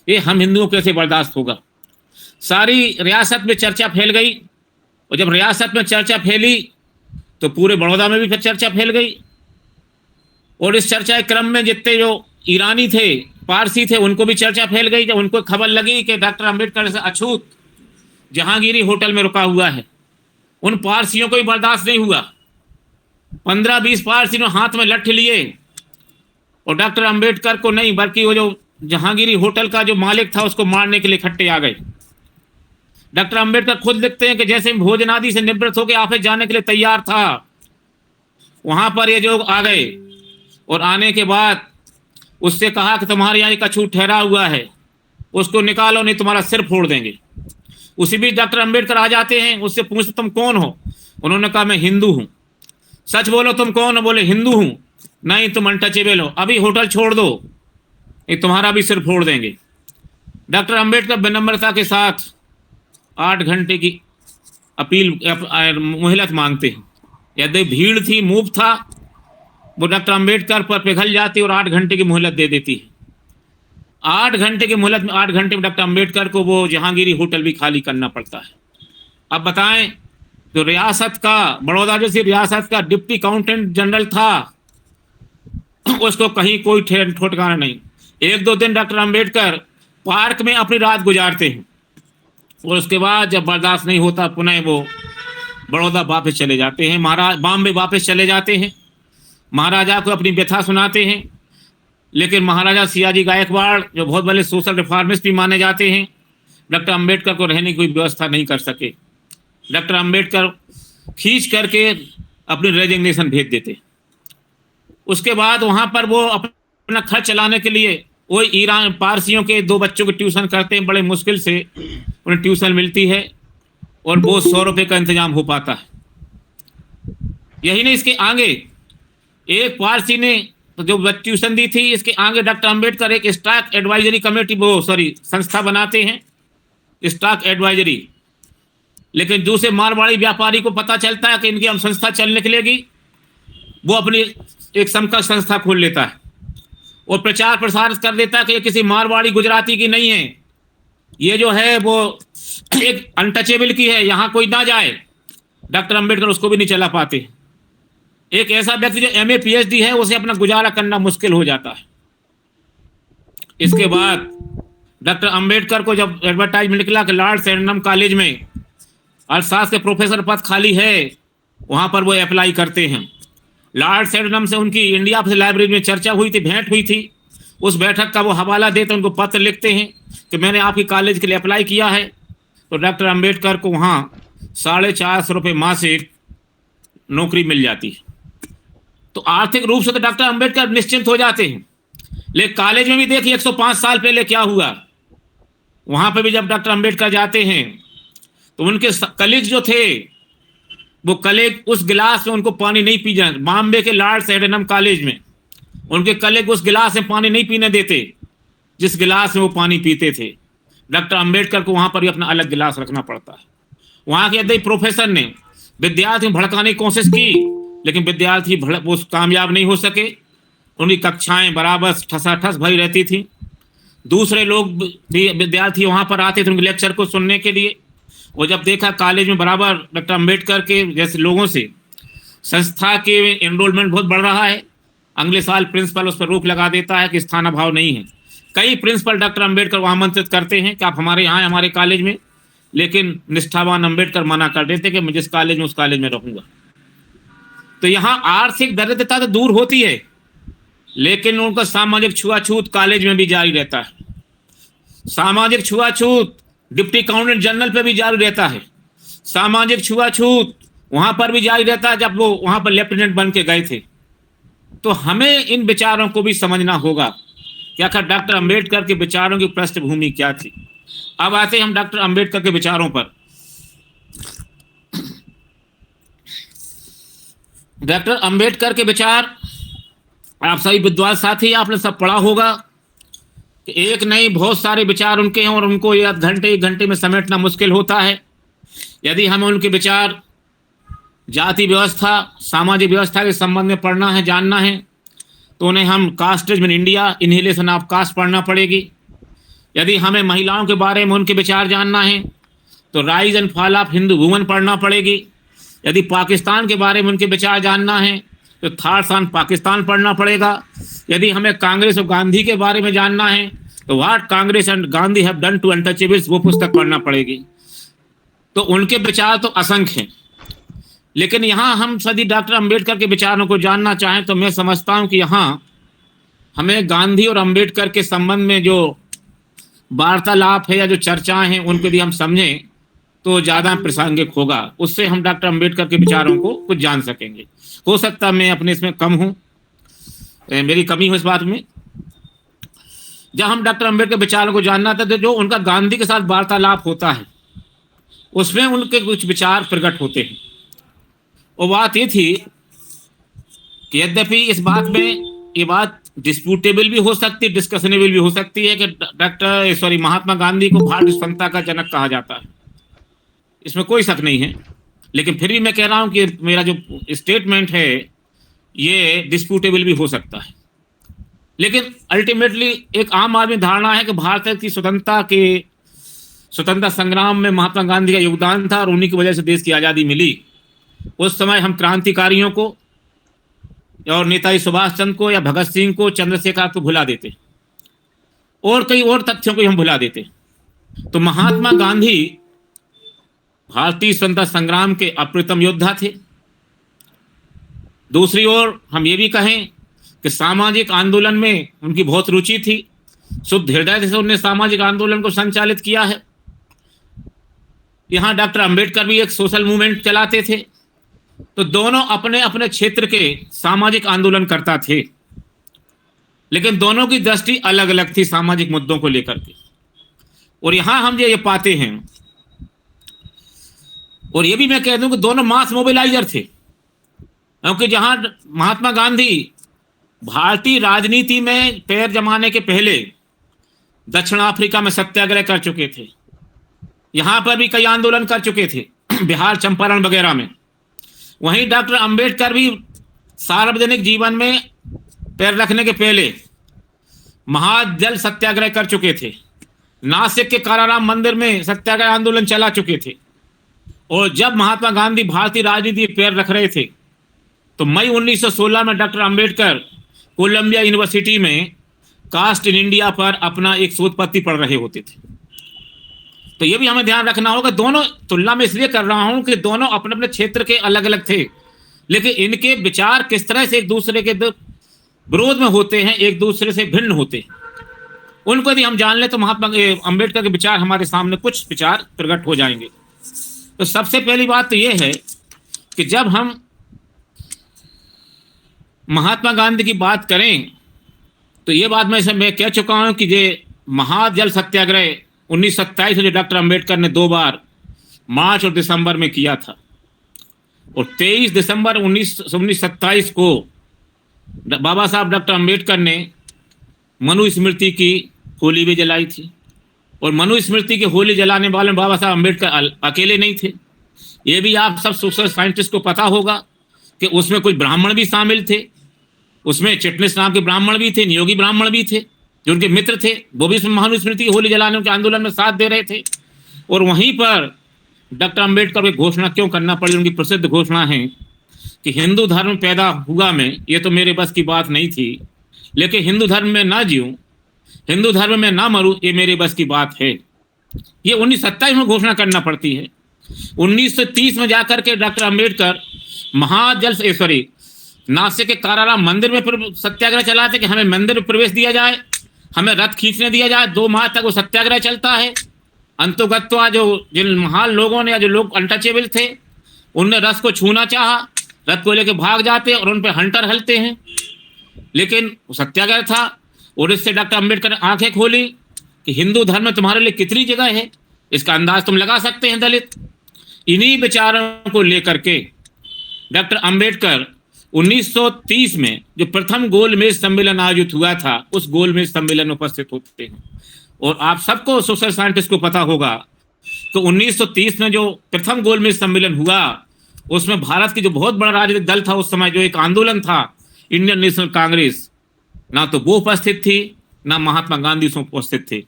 ये हम हिंदुओं कैसे बर्दाश्त होगा। सारी रियासत में चर्चा फैल गई, और जब रियासत में चर्चा फैली तो पूरे बड़ौदा में भी फिर चर्चा फैल गई। और इस चर्चा के क्रम में जितने जो ईरानी थे, पारसी थे, उनको भी चर्चा फैल गई। जब उनको खबर लगी कि डॉक्टर अंबेडकर से अछूत जहांगीरी होटल में रुका हुआ है, उन पारसियों को भी बर्दाश्त नहीं हुआ। 15-20 पारसी ने हाथ में लठ लिए और डॉक्टर अंबेडकर को नहीं बल्कि वो जो जहांगीरी होटल का जो मालिक था उसको मारने के लिए इकट्ठे आ गए। डॉक्टर अंबेडकर खुद लिखते हैं कि जैसे भोजन आदि से निवृत्त होकर ऑफिस जाने के लिए तैयार था, वहां पर ये जो आ गए और आने के बाद उससे कहा कि तुम्हारे यहाँ एक अछूत ठहरा हुआ है, उसको निकालो नहीं तुम्हारा सिर फोड़ देंगे। उसी बीच डॉक्टर अंबेडकर आ जाते हैं, उससे पूछते तुम कौन हो? उन्होंने कहा मैं हिंदू हूँ। सच बोलो तुम कौन हो? बोले हिंदू हूँ। नहीं तुम अनटचेबल हो, अभी होटल छोड़ दो, ये तुम्हारा भी सिर फोड़ देंगे। डॉक्टर अंबेडकर विनम्रता के साथ 8 घंटे की अपील मोहलत मांगते हैं। यदि भीड़ थी, मूव था, वो डॉक्टर अंबेडकर पर पिघल जाती और 8 घंटे की मोहलत दे देती है। 8 घंटे की मोहलत में 8 घंटे में डॉक्टर अंबेडकर को वो जहांगीरी होटल भी खाली करना पड़ता है। अब बताएं, जो रियासत का, बड़ौदा जैसी रियासत का डिप्टी अकाउंटेंट जनरल था, उसको कहीं कोई ठिकाना नहीं। 1-2 दिन डॉक्टर अंबेडकर पार्क में अपनी रात गुजारते हैं और उसके बाद जब बर्दाश्त नहीं होता पुनः वो बड़ौदा वापस चले जाते हैं, बॉम्बे वापस चले जाते हैं। महाराजा को अपनी व्यथा सुनाते हैं, लेकिन महाराजा सियाजी गायकवाड़ जो बहुत बड़े सोशल रिफॉर्मिस्ट भी माने जाते हैं, डॉक्टर अंबेडकर को रहने की कोई व्यवस्था नहीं कर सके। डॉक्टर अंबेडकर खींच करके अपनी रेजिग्नेशन भेज देते। उसके बाद वहां पर वो अपना खर्च चलाने के लिए वो ईरान पारसियों के 2 बच्चों की ट्यूशन करते हैं, बड़े मुश्किल से उन्हें ट्यूशन मिलती है और वो 100 रुपये का इंतजाम हो पाता है। यही नहीं, इसके आगे एक पारसी ने जो ट्यूशन दी थी, इसके आगे डॉक्टर अंबेडकर एक स्टॉक एडवाइजरी कमेटी संस्था बनाते हैं, स्टॉक एडवाइजरी। लेकिन दूसरे मारवाड़ी व्यापारी को पता चलता है कि इनकी हम संस्था चलने के लिए, वो अपनी एक समकक्ष संस्था खोल लेता है और प्रचार प्रसार कर देता है कि ये किसी मारवाड़ी गुजराती की नहीं है, ये जो है वो एक अनटचेबल की है, यहाँ कोई ना जाए। डॉक्टर अंबेडकर उसको भी नहीं चला पाते। एक ऐसा व्यक्ति जो MA PhD है, उसे अपना गुजारा करना मुश्किल हो जाता है। इसके बाद डॉक्टर अंबेडकर को जब एडवर्टाइजमेंट निकला कि लॉर्ड सेडनम कॉलेज में अर्थशास्त्र के प्रोफेसर पद खाली है, वहां पर वो अप्लाई करते हैं। लॉर्ड सेडनम से उनकी इंडिया से लाइब्रेरी में चर्चा हुई थी, भेंट हुई थी। उस बैठक का वो हवाला देते, उनको पत्र लिखते हैं कि मैंने आपकी कॉलेज के लिए अप्लाई किया है। तो डॉक्टर अंबेडकर को वहाँ 450 रुपये मासिक नौकरी मिल जाती है। तो आर्थिक रूप से तो डॉक्टर अंबेडकर निश्चिंत हो जाते हैं। लेकिन कॉलेज में भी देखिए 105 साल पहले क्या हुआ। वहां पे भी जब डॉक्टर अंबेडकर जाते हैं तो उनके कलीग जो थे, वो कलीग उस गिलास में उनको पानी नहीं पी जाए। बॉम्बे के लॉर्ड सेडनम कॉलेज में उनके कलीग उस गिलास में पानी नहीं पीने देते जिस गिलास में वो पानी पीते थे। डॉक्टर अंबेडकर को वहां पर भी अपना अलग गिलास रखना पड़ता है। वहां के अध्यक्ष प्रोफेसर ने विद्यार्थियों को भड़काने की कोशिश की, लेकिन विद्यार्थी वो कामयाब नहीं हो सके। उनकी कक्षाएं बराबर ठसाठस भरी रहती थी। दूसरे लोग भी विद्यार्थी वहां पर आते थे उनके लेक्चर को सुनने के लिए। वो जब देखा कॉलेज में बराबर डॉक्टर अंबेडकर के जैसे लोगों से संस्था के एनरोलमेंट बहुत बढ़ रहा है, अगले साल प्रिंसिपल उस पर रोक लगा देता है कि स्थान अभाव नहीं है। कई प्रिंसिपल डॉक्टर अंबेडकर वहाँ आमंत्रित करते हैं कि आप हमारे यहाँ हमारे कॉलेज में, लेकिन निष्ठावान अंबेडकर मना कर देते कि मैं जिस कॉलेज में उस कॉलेज में रहूँगा। तो यहाँ आर्थिक दरिद्रता तो दूर होती है, लेकिन उनका सामाजिक छुआछूत कॉलेज में भी जारी रहता है। सामाजिक छुआछूत डिप्टी अकाउंटेंट जनरल पे भी जारी रहता है। सामाजिक छुआछूत वहां पर भी जारी रहता है जब वो वहां पर लेफ्टिनेंट बन के गए थे। तो हमें इन विचारों को भी समझना होगा कि आखिर डॉक्टर अंबेडकर के विचारों की पृष्ठभूमि क्या थी। अब आते हैं हम डॉक्टर अंबेडकर के विचारों पर। डॉक्टर अंबेडकर के विचार आप सभी विद्वान साथी आपने सब पढ़ा होगा कि एक नहीं बहुत सारे विचार उनके हैं और उनको एक घंटे में समेटना मुश्किल होता है। यदि हमें उनके विचार जाति व्यवस्था, सामाजिक व्यवस्था के संबंध में पढ़ना है, जानना है, तो उन्हें हम castes in India, annihilation of caste पढ़ना पड़ेगी। यदि हमें महिलाओं के बारे में उनके विचार जानना है तो rise and fall of Hindu woman पढ़ना पड़ेगी। यदि पाकिस्तान के बारे में उनके विचार जानना है तो थॉट्स ऑन पाकिस्तान पढ़ना पड़ेगा। यदि हमें कांग्रेस और गांधी के बारे में जानना है तो what Congress and Gandhi have done to untouchables, वो पुस्तक पढ़ना पड़ेगी। तो उनके विचार तो असंख्य हैं, लेकिन यहाँ हम सभी डॉक्टर अंबेडकर के विचारों को जानना चाहें तो मैं समझता हूँ कि यहाँ हमें गांधी और अंबेडकर के संबंध में जो वार्तालाप है या जो चर्चाएं हैं उनको यदि हम समझें तो ज़्यादा प्रासंगिक होगा। उससे हम डॉक्टर अंबेडकर के विचारों को कुछ जान सकेंगे। हो सकता है मैं अपने इसमें कम हूँ, मेरी कमी हो इस बात में। जब हम डॉक्टर अंबेडकर के विचारों को जानना था तो जो उनका गांधी के साथ वार्तालाप होता है उसमें उनके कुछ विचार प्रकट होते हैं। वो बात ये थी कि यद्यपि इस बात में ये बात डिस्प्यूटेबल भी हो सकती है, डिस्कशनेबल भी हो सकती है कि महात्मा गांधी को भारतीय स्वतंत्रता का जनक कहा जाता है, इसमें कोई शक नहीं है। लेकिन फिर भी मैं कह रहा हूं कि मेरा जो स्टेटमेंट है ये डिस्प्यूटेबल भी हो सकता है। लेकिन अल्टीमेटली एक आम आदमी धारणा है कि भारत की स्वतंत्रता संग्राम में महात्मा गांधी का योगदान था और उन्हीं की वजह से देश की आज़ादी मिली। उस समय हम क्रांतिकारियों को और नेताजी सुभाष चंद्र को या भगत सिंह को, चंद्रशेखर को भुला देते और कई और तथ्यों को हम भुला देते। तो महात्मा गांधी भारतीय स्वतंत्रता संग्राम के अप्रतिम योद्धा थे। दूसरी ओर हम ये भी कहें कि सामाजिक आंदोलन में उनकी बहुत रुचि थी। शुद्ध हृदय से उन्होंने सामाजिक आंदोलन को संचालित किया है। यहाँ डॉक्टर अंबेडकर भी एक सोशल मूवमेंट चलाते थे तो दोनों अपने अपने क्षेत्र के सामाजिक आंदोलन करता थे, लेकिन दोनों की दृष्टि अलग अलग थी सामाजिक मुद्दों को लेकर के। और यहां हम ये पाते हैं, और ये भी मैं कह दूं कि दोनों मास मोबिलाइजर थे, क्योंकि जहां महात्मा गांधी भारतीय राजनीति में पैर जमाने के पहले दक्षिण अफ्रीका में सत्याग्रह कर चुके थे, यहां पर भी कई आंदोलन कर चुके थे, बिहार चंपारण वगैरह में। वहीं डॉक्टर अंबेडकर भी सार्वजनिक जीवन में पैर रखने के पहले महाजल सत्याग्रह कर चुके थे, नासिक के काराराम मंदिर में सत्याग्रह आंदोलन चला चुके थे। और जब महात्मा गांधी भारतीय राजनीति में पैर रख रहे थे तो मई 1916 में डॉक्टर अंबेडकर कोलंबिया यूनिवर्सिटी में कास्ट इन इंडिया पर अपना एक शोध पत्र पढ़ रहे होते थे। तो ये भी हमें ध्यान रखना होगा। दोनों तुलना में इसलिए कर रहा हूं कि दोनों अपने अपने क्षेत्र के अलग अलग थे, लेकिन इनके विचार किस तरह से एक दूसरे के विरोध में होते हैं, एक दूसरे से भिन्न होते हैं। उनको यदि हम जान लें तो महात्मा अंबेडकर के विचार हमारे सामने कुछ विचार प्रकट हो जाएंगे। तो सबसे पहली बात तो यह है कि जब हम महात्मा गांधी की बात करें तो ये बात मैं कह चुका हूं कि ये महाजल सत्याग्रह 1927 में जो डॉक्टर अंबेडकर ने 2 बार मार्च और दिसंबर में किया था, और 23 दिसंबर 1927 को बाबा साहब डॉक्टर अंबेडकर ने मनुस्मृति की होली भी जलाई थी। और मनुस्मृति की होली जलाने वाले बाबा साहब अंबेडकर अकेले नहीं थे। ये भी आप सब सोशल साइंटिस्ट को पता होगा कि उसमें कुछ ब्राह्मण भी शामिल थे, उसमें चिटनिस नाम के ब्राह्मण भी थे, नियोगी ब्राह्मण भी थे जो उनके मित्र थे, वो भी मनुस्मृति की होली जलाने के आंदोलन में साथ दे रहे थे। और वहीं पर डॉक्टर अंबेडकर को घोषणा क्यों करना पड़ी? उनकी प्रसिद्ध घोषणा है कि हिंदू धर्म पैदा हुआ मैं, ये तो मेरे बस की बात नहीं थी, लेकिन हिंदू धर्म में ना जीऊं, हिंदू धर्म में ना मरूं, ये मेरे बस की बात है। ये 1927 में घोषणा करना पड़ती है। 1930 में जाकर के डॉक्टर अंबेडकर नासिक के काराराम मंदिर में सत्याग्रह चलाते कि हमें मंदिर में प्रवेश दिया जाए, हमें रथ खींचने दिया जाए। 2 माह तक वो सत्याग्रह चलता है। अंतोगत्वा जो जिन महान लोगों ने, जो लोग अनटचेबल थे, उनने रथ को छूना चाहा, रथ को लेकर भाग जाते और उन पर हंटर हलते हैं, लेकिन सत्याग्रह था। और इससे डॉक्टर अंबेडकर ने आंखें खोली कि हिंदू धर्म में तुम्हारे लिए कितनी जगह है, इसका अंदाज तुम लगा सकते हैं दलित। इन्हीं विचारों को लेकर के डॉक्टर अंबेडकर 1930 में जो प्रथम गोलमेज सम्मेलन आयोजित हुआ था, उस गोलमेज सम्मेलन में उपस्थित होते हैं। और आप सबको सोशल साइंटिस्ट को पता होगा तो 1930 में जो प्रथम गोलमेज सम्मेलन हुआ, उसमें भारत की जो बहुत बड़ा राजनीतिक दल था उस समय, जो एक आंदोलन था इंडियन नेशनल कांग्रेस, ना तो वो उपस्थित थी, ना महात्मा गांधी उसमें उपस्थित थे।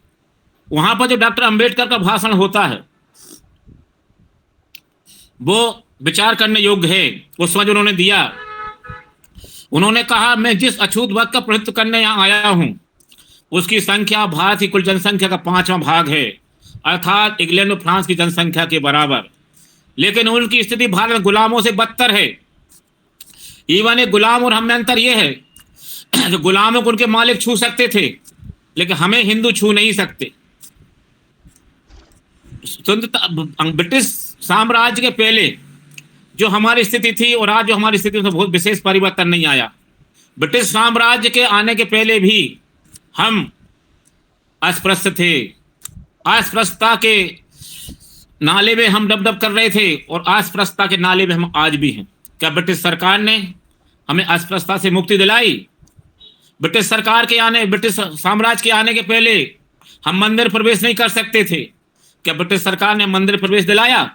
वहां पर जो डॉक्टर अंबेडकर का भाषण होता है वो विचार करने योग्य है। उस समय जो उन्होंने दिया, उन्होंने कहा, मैं जिस अछूत वर्ग का प्रतिनिधित्व करने यहाँ आया हूं उसकी संख्या भारत की कुल जनसंख्या का 5वां भाग है, अर्थात इंग्लैंड और फ्रांस की जनसंख्या के बराबर। लेकिन उनकी स्थिति भारत में गुलामों से बदतर है। इवन एक गुलाम और हम में अंतर यह है, जो गुलामों को उनके मालिक छू सकते थे, लेकिन हमें हिंदू छू नहीं सकते। ब्रिटिश साम्राज्य के पहले जो हमारी स्थिति थी और आज जो हमारी स्थिति में बहुत विशेष परिवर्तन नहीं आया। ब्रिटिश साम्राज्य के आने के पहले भी हम अस्पृश्य थे, अस्पृश्यता के नाले में हम डब कर रहे थे और अस्पृश्यता के नाले में हम आज भी हैं। क्या ब्रिटिश सरकार ने हमें अस्पृश्यता से मुक्ति दिलाई? ब्रिटिश सरकार के आने, ब्रिटिश साम्राज्य के आने के पहले हम मंदिर प्रवेश नहीं कर सकते थे। क्या ब्रिटिश सरकार ने मंदिर प्रवेश दिलाया?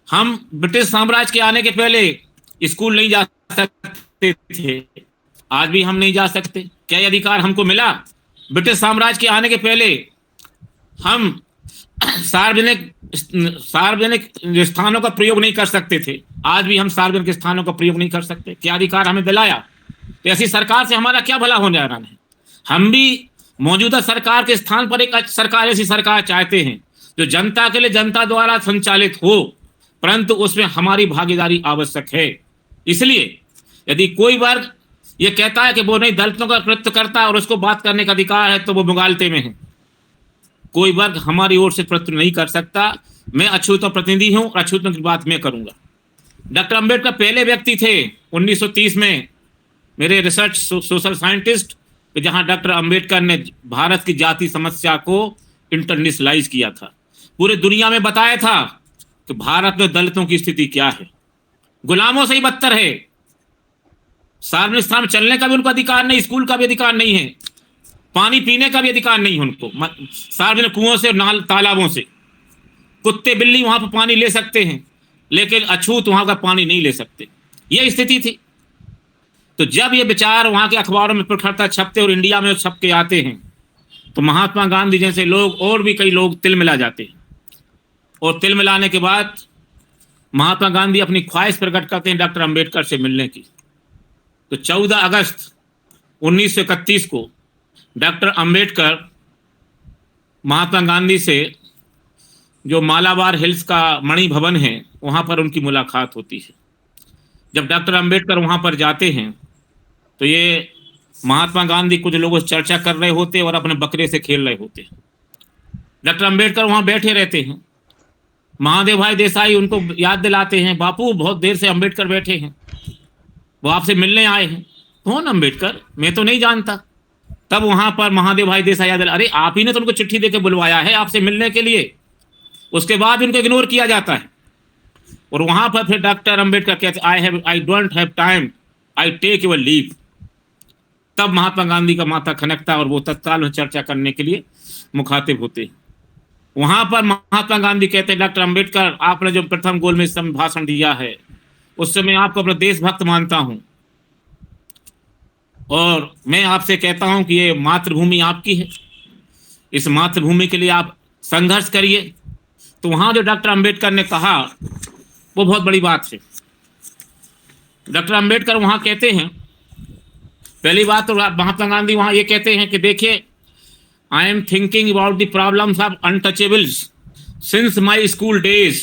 हम ब्रिटिश साम्राज्य के आने के पहले स्कूल नहीं जा सकते थे, आज भी हम नहीं जा सकते। क्या यह अधिकार हमको मिला? ब्रिटिश साम्राज्य के आने के पहले हम सार्वजनिक स्थानों का प्रयोग नहीं कर सकते थे, आज भी हम सार्वजनिक स्थानों का प्रयोग नहीं कर सकते। क्या अधिकार हमें दिलाया? तो ऐसी सरकार से हमारा क्या भला होने जा रहा है? हम भी मौजूदा सरकार के स्थान पर एक सरकार, ऐसी सरकार चाहते हैं जो जनता के लिए, जनता द्वारा संचालित हो, परंतु उसमें हमारी भागीदारी आवश्यक है। इसलिए यदि कोई वर्ग ये कहता है कि वो नहीं दलितों का प्रतिनिधित्व करता है और उसको बात करने का अधिकार है, तो वो मुगालते में है। कोई वर्ग हमारी ओर से प्रतिनिधित्व नहीं कर सकता। मैं अछूतों प्रतिनिधि हूं और अछूतों की बात मैं करूंगा। डॉक्टर अंबेडकर पहले व्यक्ति थे 1930 में, मेरे रिसर्च सोशल साइंटिस्ट, जहां डॉक्टर अंबेडकर ने भारत की जाति समस्या को इंटरनेशनलाइज किया था, पूरे दुनिया में बताया था कि भारत में दलितों की स्थिति क्या है, गुलामों से ही बदतर है, सार्वजनिक स्थान में चलने का भी उनको अधिकार नहीं, स्कूल का भी अधिकार नहीं है, पानी पीने का भी अधिकार नहीं है उनको, सार्वजनिक कुओं से और तालाबों से, कुत्ते बिल्ली वहां पर पानी ले सकते हैं लेकिन अछूत वहां का पानी नहीं ले सकते, यह स्थिति थी। तो जब ये विचार वहां के अखबारों में प्रखरता छपते और इंडिया में छप के आते हैं तो महात्मा गांधी जैसे लोग और भी कई लोग तिल मिला जाते हैं, और तिल मिलाने के बाद महात्मा गांधी अपनी ख्वाहिश प्रकट करते हैं डॉक्टर अंबेडकर से मिलने की। तो 14 अगस्त 1931 को डॉक्टर अंबेडकर महात्मा गांधी से जो मालाबार हिल्स का मणि भवन है वहां पर उनकी मुलाकात होती है। जब डॉक्टर अंबेडकर वहां पर जाते हैं तो ये महात्मा गांधी कुछ लोगों से चर्चा कर रहे होते और अपने बकरे से खेल रहे होते। डॉक्टर अंबेडकर वहां बैठे रहते हैं, महादेव भाई देसाई उनको याद दिलाते हैं, बापू बहुत देर से अंबेडकर बैठे हैं, वो आपसे मिलने आए हैं। कौन अंबेडकर? मैं तो नहीं जानता। तब वहां पर महादेव भाई देसाई याद दिला, अरे आप ही ने तो उनको चिट्ठी देके बुलवाया है आपसे मिलने के लिए। उसके बाद उनको इग्नोर किया जाता है और वहां पर फिर डॉक्टर अंबेडकर कहते I don't have time, I take your leave. तब महात्मा गांधी का माथा खनकता और वो तत्काल चर्चा करने के लिए मुखातिब होते। वहां पर महात्मा गांधी कहते हैं डॉक्टर अंबेडकर आपने जो प्रथम गोलमेज में भाषण दिया है उससे मैं आपको अपना देशभक्त मानता हूं और मैं आपसे कहता हूं कि ये मातृभूमि आपकी है, इस मातृभूमि के लिए आप संघर्ष करिए। तो वहां जो डॉक्टर अंबेडकर ने कहा वो बहुत बड़ी बात है। डॉक्टर अंबेडकर वहां कहते हैं, पहली बात तो महात्मा गांधी वहां ये कहते हैं कि देखिए I am thinking about the problems of untouchables since my school days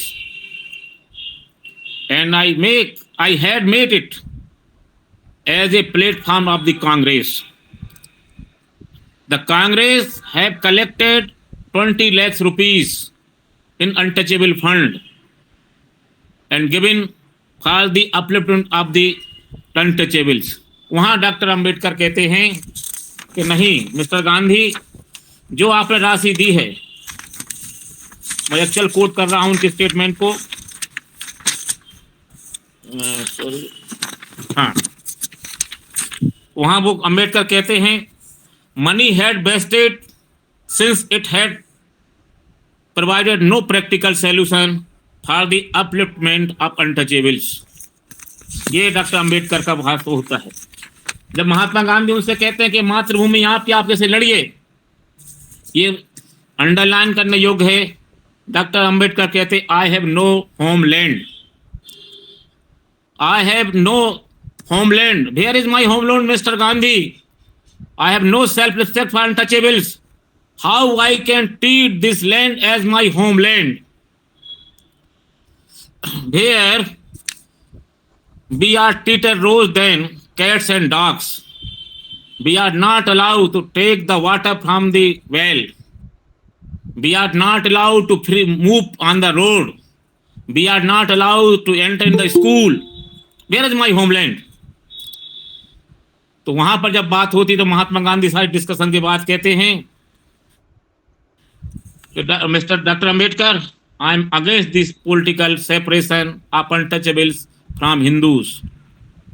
and I had made it as a platform of the Congress. The Congress have collected 20 lakhs rupees in untouchable fund and given for the upliftment of the untouchables। वहां डॉक्टर अंबेडकर कहते हैं कि नहीं मिस्टर गांधी, जो आपने राशि दी है, मैं एक्चुअल कोट कर रहा हूं उनके स्टेटमेंट को, सॉरी, हाँ, वहां वो अंबेडकर कहते हैं money had wasted since it had provided no practical solution for the upliftment of untouchables। ये डॉक्टर अंबेडकर का भाषण होता है। जब महात्मा गांधी उनसे कहते हैं कि मातृभूमि आपकी, आप कैसे लड़िए, ये अंडरलाइन करने योग्य है। डॉक्टर अंबेडकर कहते I have no homeland, I have no homeland, where is my homeland mister Gandhi, I have no self respect for untouchables, how I can treat this land as my homeland, where we are treated worse than cats and dogs, we are not allowed to take the water from the well, we are not allowed to move on the road, we are not allowed to enter in the school, where is my homeland। तो वहां पर जब बात होती तो महात्मा गांधी सारी डिस्कशन के बाद कहते हैं Mr. Dr. Ambedkar, I am against this political separation of untouchables from Hindus.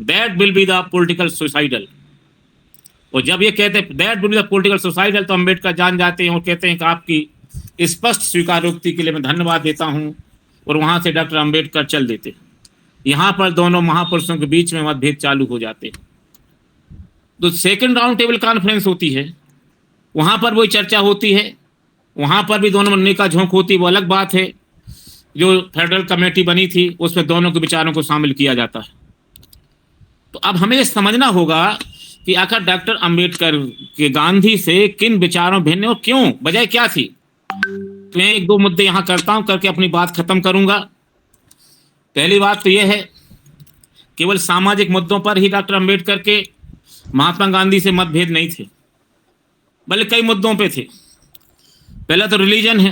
That will be the political suicidal। और जब ये कहते हैं that will be the political suicidal तो अम्बेडकर जान जाते हैं और कहते हैं कि आपकी स्पष्ट स्वीकारोक्ति के लिए मैं धन्यवाद देता हूं, और वहां से डॉक्टर अम्बेडकर चल देते हैं। यहाँ पर दोनों महापुरुषों के बीच में मतभेद चालू हो जाते हैं। तो सेकेंड राउंड टेबल कॉन्फ्रेंस होती है, वहां पर वही चर्चा होती है, वहां पर भी दोनों बनने का झोंक होती है, वो अलग बात है। जो फेडरल कमेटी बनी थी उसमें दोनों के विचारों को शामिल किया जाता है। तो अब हमें ये समझना होगा कि आखिर डॉक्टर अंबेडकर के गांधी से किन विचारों भिन्न और क्यों, वजह क्या थी। तो मैं एक दो मुद्दे यहाँ करता हूं, करके अपनी बात खत्म करूंगा। पहली बात तो यह है केवल सामाजिक मुद्दों पर ही डॉक्टर अंबेडकर के महात्मा गांधी से मतभेद नहीं थे, बल्कि कई मुद्दों पे थे। पहला तो रिलीजन है।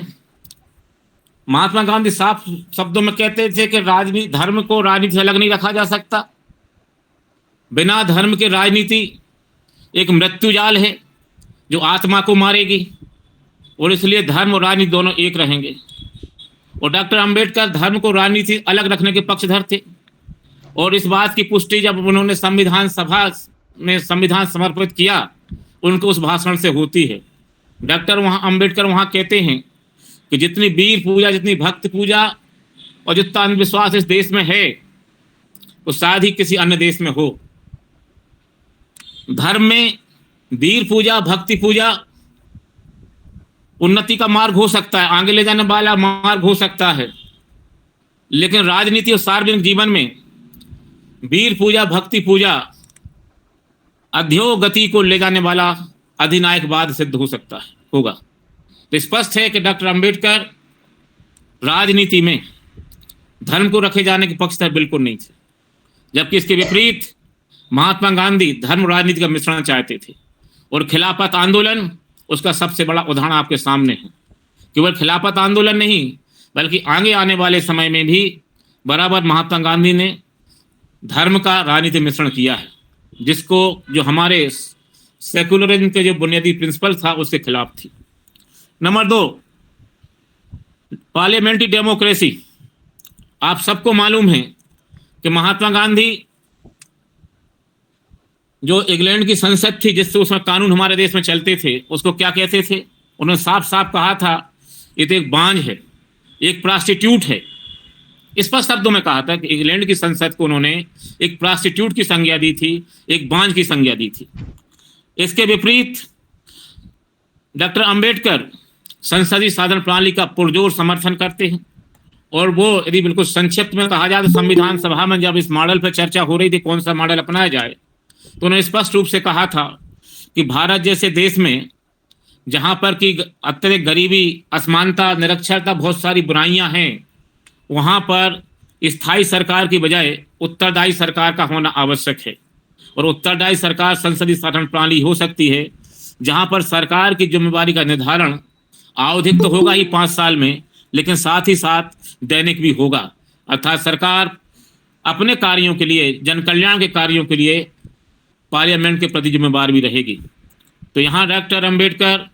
महात्मा गांधी साफ शब्दों में कहते थे कि राजनीति, धर्म को राजनीति से अलग नहीं रखा जा सकता। बिना धर्म के राजनीति एक मृत्यु जाल है जो आत्मा को मारेगी, और इसलिए धर्म और राजनीति दोनों एक रहेंगे। और डॉक्टर अंबेडकर धर्म को राजनीति अलग रखने के पक्षधर थे, और इस बात की पुष्टि जब उन्होंने संविधान सभा में संविधान समर्पित किया, उनको उस भाषण से होती है। डॉक्टर अंबेडकर वहाँ कहते हैं कि जितनी वीर पूजा, जितनी भक्त पूजा और जितना अंधविश्वास इस देश में है, वो शायद ही किसी अन्य देश में हो। धर्म में वीर पूजा, भक्ति पूजा उन्नति का मार्ग हो सकता है, आगे ले जाने वाला मार्ग हो सकता है, लेकिन राजनीति और सार्वजनिक जीवन में वीर पूजा, भक्ति पूजा अधोगति को ले जाने वाला अधिनायकवाद सिद्ध हो सकता है, होगा। तो स्पष्ट है कि डॉक्टर अंबेडकर राजनीति में धर्म को रखे जाने के पक्षधर बिल्कुल नहीं थे, जबकि इसके विपरीत महात्मा गांधी धर्म राजनीति का मिश्रण चाहते थे। और खिलाफत आंदोलन उसका सबसे बड़ा उदाहरण आपके सामने है। केवल खिलाफत आंदोलन नहीं, बल्कि आगे आने वाले समय में भी बराबर महात्मा गांधी ने धर्म का राजनीतिक मिश्रण किया है, जिसको जो हमारे सेकुलरिज्म के जो बुनियादी प्रिंसिपल था उसके खिलाफ थी। Number 2, parliamentary democracy. आप सबको मालूम है कि महात्मा गांधी जो इंग्लैंड की संसद थी, जिससे उसमें कानून हमारे देश में चलते थे, उसको क्या कहते थे? उन्होंने साफ साफ कहा था ये तो एक बांझ है, एक प्रोस्टिट्यूट है। स्पष्ट शब्दों में कहा था कि इंग्लैंड की संसद को उन्होंने एक प्रोस्टिट्यूट की संज्ञा दी थी, एक बांझ की संज्ञा दी थी। इसके विपरीत डॉक्टर अंबेडकर संसदीय साधन प्रणाली का पुरजोर समर्थन करते हैं, और वो यदि बिल्कुल संक्षिप्त में कहा जाए तो संविधान सभा में जब इस मॉडल पर चर्चा हो रही थी कौन सा मॉडल अपनाया जाए, तो उन्होंने स्पष्ट रूप से कहा था कि भारत जैसे देश में जहाँ पर कि अत्यधिक गरीबी, असमानता, निरक्षरता, बहुत सारी बुराइयां हैं, वहाँ पर स्थायी सरकार की बजाय उत्तरदायी सरकार का होना आवश्यक है। और उत्तरदायी सरकार संसदीय शासन प्रणाली हो सकती है, जहाँ पर सरकार की जिम्मेवारी का निर्धारण आवधिक तो होगा ही 5 साल में, लेकिन साथ ही साथ दैनिक भी होगा। अर्थात सरकार अपने कार्यों के लिए, जन कल्याण के कार्यों के लिए पार्लियामेंट के प्रति जिम्मेवार भी रहेगी। तो यहाँ डॉक्टर अंबेडकर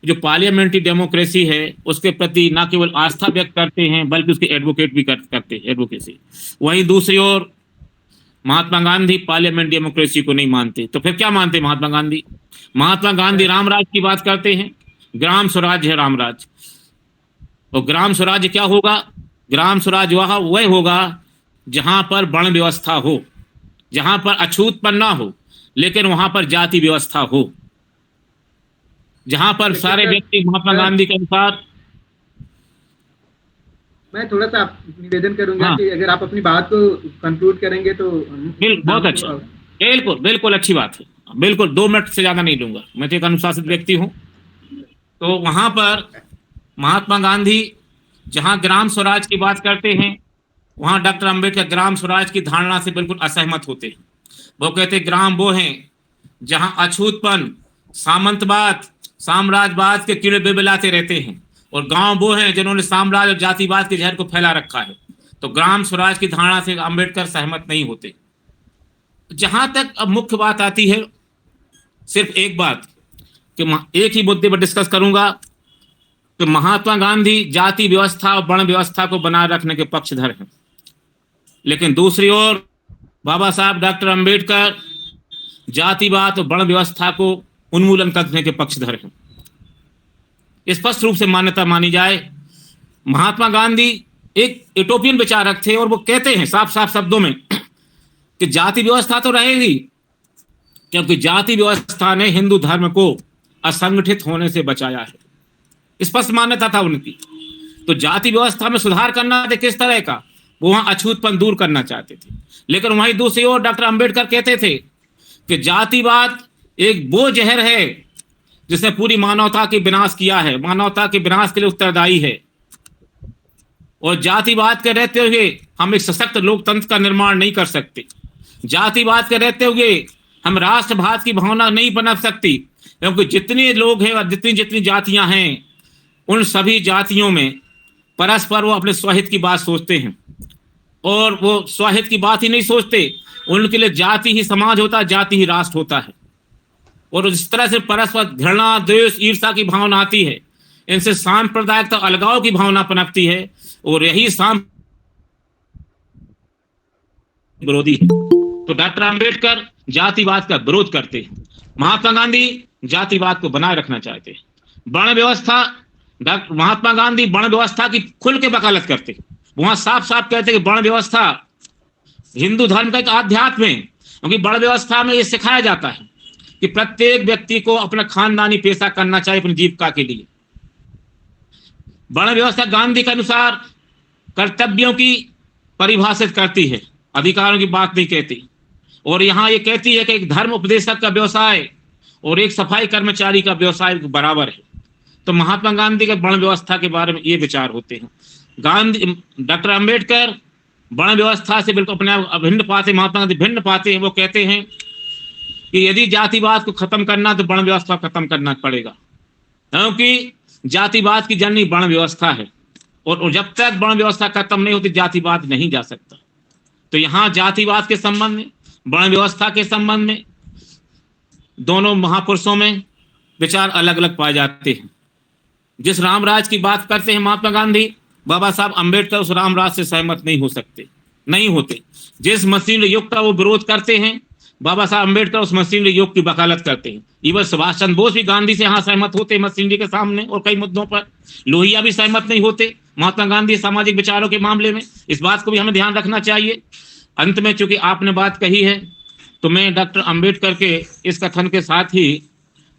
जो पार्लियामेंट्री डेमोक्रेसी है उसके प्रति न केवल आस्था व्यक्त करते हैं, बल्कि उसके एडवोकेट भी करते हैं, एडवोकेसी। वहीं दूसरी ओर महात्मा गांधी पार्लियामेंट डेमोक्रेसी को नहीं मानते। तो फिर क्या मानते महात्मा गांधी? महात्मा गांधी रामराज की बात करते हैं, ग्राम स्वराज है रामराज। और ग्राम स्वराज क्या होगा? ग्राम स्वराज वह होगा जहां पर वर्ण व्यवस्था हो, जहां पर अछूतपन ना हो, लेकिन वहां पर जाति व्यवस्था हो, जहां पर सारे व्यक्ति महात्मा गांधी के अनुसार। मैं थोड़ा सा निवेदन करूंगा कि अगर आप अपनी बात को कंक्लूड करेंगे तो बहुत अच्छा, बिल्कुल बिल्कुल अच्छी बात है। बिल्कुल 2 मिनट से ज्यादा नहीं लूंगा, मैं तो एक अनुशासित व्यक्ति हूं। तो वहां पर महात्मा गांधी जहां ग्राम स्वराज की बात करते हैं, वहां डॉक्टर अंबेडकर ग्राम स्वराज की धारणा से बिल्कुल असहमत होते हैं। वो कहते हैं ग्राम वो हैं जहां अछूतपन, सामंतवाद, साम्राज्यवाद के कीड़े बिलबिलाते रहते हैं, और गांव वो हैं जिन्होंने साम्राज्य और जातिवाद के जहर को फैला रखा है। तो ग्राम स्वराज की धारणा से अंबेडकर सहमत नहीं होते। जहां तक अब मुख्य बात आती है, सिर्फ एक बात कि एक ही मुद्दे पर डिस्कस करूंगा कि महात्मा गांधी जाति व्यवस्था और वर्ण व्यवस्था को बनाए रखने के पक्षधर हैं, लेकिन दूसरी ओर बाबा साहब डॉक्टर अंबेडकर जातिवाद और वर्ण व्यवस्था को उन्मूलन करने के पक्षधर हैं। स्पष्ट रूप से मान्यता मानी जाए, महात्मा गांधी एक यूटोपियन विचारक थे, और वो कहते हैं साफ साफ शब्दों में कि जाति व्यवस्था तो रहेगी, क्योंकि जाति व्यवस्था ने हिंदू धर्म को असंगठित होने से बचाया है। स्पष्ट मान्यता था उनकी। तो जाति व्यवस्था में सुधार करना था किस तरह का? वो वहां अछूतपन दूर करना चाहते थे। लेकिन वहीं दूसरी ओर डॉक्टर अंबेडकर कहते थे कि जातिवाद एक वो जहर है जिसने पूरी मानवता के विनाश किया है, मानवता के विनाश के लिए उत्तरदायी है, और जातिवाद के रहते हुए हम एक सशक्त लोकतंत्र का निर्माण नहीं कर सकते। जातिवाद के रहते हुए हम राष्ट्रवाद की भावना नहीं बना सकती, क्योंकि जितने लोग हैं और जितनी जितनी जातियां हैं, उन सभी जातियों में परस्पर वो अपने स्वहित की बात सोचते हैं, और वो स्वहित की बात ही नहीं सोचते, उनके लिए जाति ही समाज होता है, जाति ही राष्ट्र होता है। और इस तरह से परस्पर घृणा, द्वेष, ईर्षा की भावना आती है, इनसे सांप्रदायिकता, अलगाव की भावना पनपती है, और यही विरोधी है। तो डॉक्टर अंबेडकर जातिवाद का विरोध करते हैं, महात्मा गांधी जातिवाद को बनाए रखना चाहते हैं। वर्ण व्यवस्था, महात्मा गांधी वर्ण व्यवस्था की खुल के वकालत करते, वहां साफ साफ कहते कि वर्ण व्यवस्था हिंदू धर्म का एक आध्यात्म है, क्योंकि वर्ण व्यवस्था में यह सिखाया जाता है कि प्रत्येक व्यक्ति को अपना खानदानी पेशा करना चाहिए अपनी जीविका के लिए। वर्ण व्यवस्था गांधी के अनुसार कर्तव्यों की परिभाषित करती है, अधिकारों की बात नहीं कहती। और यहाँ ये कहती है कि एक धर्म उपदेशक का व्यवसाय और एक सफाई कर्मचारी का व्यवसाय बराबर है। तो महात्मा गांधी के वर्ण व्यवस्था के बारे में ये विचार होते हैं। डॉक्टर अंबेडकर वर्ण व्यवस्था से बिल्कुल अपने आप भिन्न पाते, महात्मा गांधी भिन्न पाते हैं। वो कहते हैं कि यदि जातिवाद को खत्म करना तो वर्ण व्यवस्था खत्म करना पड़ेगा, क्योंकि जातिवाद की जननी वर्ण व्यवस्था है, और जब तक वर्ण व्यवस्था खत्म नहीं होती जातिवाद नहीं जा सकता। तो यहाँ जातिवाद के संबंध में, वर्ण व्यवस्था के संबंध में दोनों महापुरुषों में विचार अलग अलग पाए जाते हैं। जिस रामराज की बात करते हैं महात्मा गांधी, बाबा साहब अंबेडकर उस रामराज से सहमत नहीं होते। जिस मशीनरी युग का वो विरोध करते हैं, बाबा साहब अंबेडकर उस मशीनरी युग की वकालत करते हैं। इवन सुभाष चंद्र बोस भी गांधी से यहाँ सहमत होते मशीनरी के सामने, और कई मुद्दों पर लोहिया भी सहमत नहीं होते महात्मा गांधी सामाजिक विचारों के मामले में। इस बात को भी हमें ध्यान रखना चाहिए। अंत में चूंकि आपने बात कही है, तो मैं डॉक्टर अंबेडकर के इस कथन के साथ ही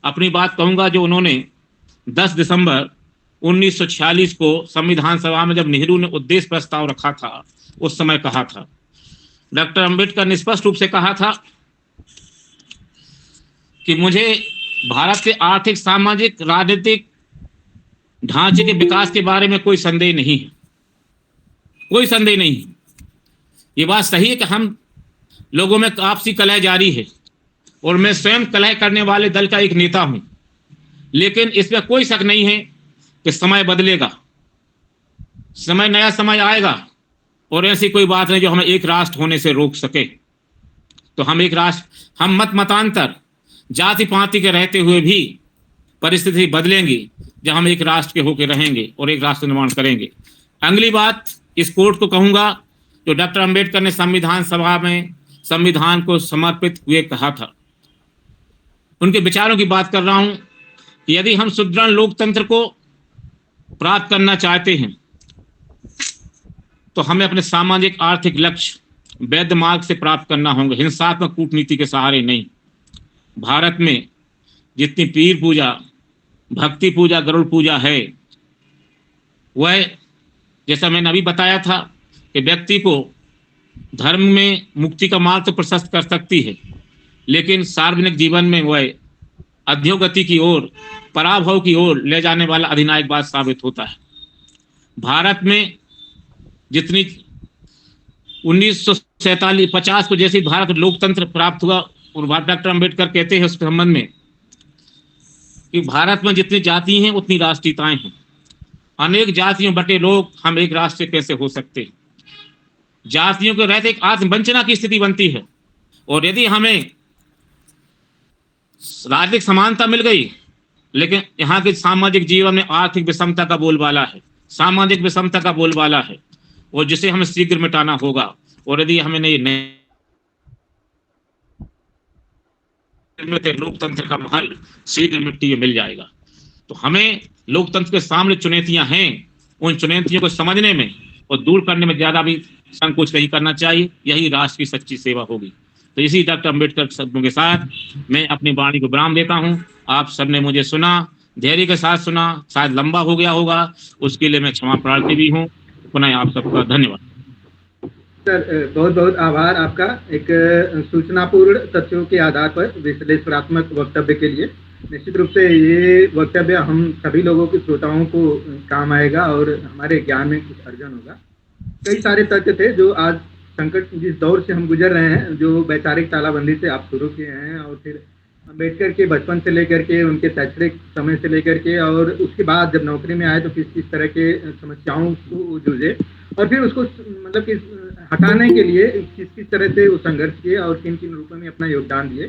अपनी बात कहूंगा, जो उन्होंने 10 दिसंबर 1946 को संविधान सभा में जब नेहरू ने उद्देश्य प्रस्ताव रखा था, उस समय कहा था। डॉक्टर अंबेडकर ने स्पष्ट रूप से कहा था कि मुझे भारत के आर्थिक, सामाजिक, राजनीतिक ढांचे के विकास के बारे में कोई संदेह नहीं है, कोई संदेह नहीं। ये बात सही है कि हम लोगों में आपसी कलह जारी है, और मैं स्वयं कलह करने वाले दल का एक नेता हूं, लेकिन इसमें कोई शक नहीं है कि समय बदलेगा, नया समय आएगा, और ऐसी कोई बात नहीं जो हमें एक राष्ट्र होने से रोक सके। तो हम एक राष्ट्र, हम मतांतर, जाति पाति के रहते हुए भी परिस्थिति बदलेंगी जब हम एक राष्ट्र के होकर रहेंगे और एक राष्ट्र निर्माण करेंगे। अगली बात इस कोर्ट को कहूंगा जो डॉक्टर अंबेडकर ने संविधान सभा में संविधान को समर्पित हुए कहा था। उनके विचारों की बात कर रहा हूं कि यदि हम सुदृढ़ लोकतंत्र को प्राप्त करना चाहते हैं तो हमें अपने सामाजिक आर्थिक लक्ष्य वैध मार्ग से प्राप्त करना होंगे, हिंसात्मक कूटनीति के सहारे नहीं। भारत में जितनी पीर पूजा, भक्ति पूजा, गरुड़ पूजा है, वह जैसा मैंने अभी बताया था कि व्यक्ति को धर्म में मुक्ति का मार्ग तो प्रशस्त कर सकती है, लेकिन सार्वजनिक जीवन में वह अधोगति की ओर, पराभव की ओर ले जाने वाला अधिनायकवाद साबित होता है। भारत में जितनी 1947-50 को जैसे भारत लोकतंत्र प्राप्त हुआ, और डॉक्टर अंबेडकर कहते हैं उस संबंध में कि भारत में जितनी जाति हैं उतनी राष्ट्रीयताएं हैं। अनेक जातियों बटे लोग हम एक राष्ट्र कैसे हो सकते हैं? जातियों के रहते एक आत्मवंचना की स्थिति बनती है। और यदि हमें राजनीतिक समानता मिल गई, लेकिन यहाँ के सामाजिक जीवन में आर्थिक विषमता का बोलबाला है, सामाजिक विषमता का बोलबाला है, और जिसे हमें शीघ्र मिटाना होगा। और यदि हमें नहीं लोकतंत्र का महल शीघ्र मिट्टी में मिल जाएगा। तो हमें लोकतंत्र के सामने चुनौतियां हैं, उन चुनौतियों को समझने में और दूर करने में ज्यादा भी संकोच नहीं करना चाहिए। यही राष्ट्र की सच्ची सेवा होगी। तो इसी डॉक्टर अंबेडकर शब्दों के साथ मैं अपनी वाणी को विराम देता हूं। आप सबने मुझे सुना, धैर्य के साथ सुना, शायद लंबा हो गया होगा, उसके लिए मैं क्षमा प्रार्थी भी हूँ। पुनः आप सबका धन्यवाद। सर, बहुत बहुत आभार आपका एक सूचनापूर्ण तथ्यों के आधार पर विश्लेषणात्मक वक्तव्य के लिए। निश्चित रूप से ये वक्तव्य हम सभी लोगों के श्रोताओं को काम आएगा और हमारे ज्ञान में कुछ अर्जन होगा। कई सारे तथ्य थे जो आज संकट जिस दौर से हम गुजर रहे हैं, जो वैचारिक तालाबंदी से आप शुरू किए हैं और फिर अम्बेडकर के बचपन से लेकर के उनके शैक्षणिक समय से लेकर के और उसके बाद जब नौकरी में आए तो किस किस तरह के समस्याओं को जूझे और फिर उसको मतलब कि हटाने के लिए किस किस तरह से वो संघर्ष किए और किन किन रूपों में अपना योगदान दिए।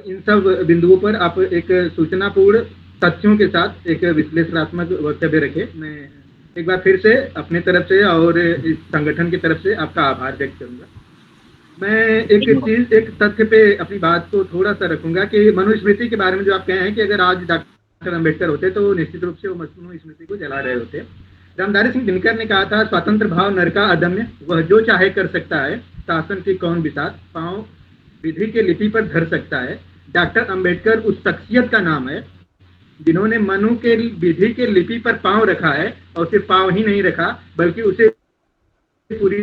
इन सब बिंदुओं पर आप एक सूचनापूर्ण तथ्यों के साथ एक विश्लेषणात्मक वक्तव्य रखे। मैं एक बार फिर से अपने तरफ से और इस संगठन की तरफ से आपका आभार व्यक्त करूंगा। मैं एक तथ्य पे अपनी बात को थोड़ा सा रखूंगा कि मनुस्मृति के बारे में जो आप कहे हैं कि अगर आज डॉक्टर अम्बेडकर होते तो निश्चित रूप से वो मनुस्मृति को जला रहे होते। रामधारी सिंह दिनकर ने कहा था, स्वतंत्र भाव नर का अदम्य, वह जो चाहे कर सकता है, शासन की कौन बिसात, पांव विधि के लिपि पर धर सकता है। डॉक्टर अम्बेडकर उस शख्सियत का नाम है जिन्होंने मनु के विधि के लिपि पर पांव रखा है और सिर्फ पांव ही नहीं रखा बल्कि उसे पूरी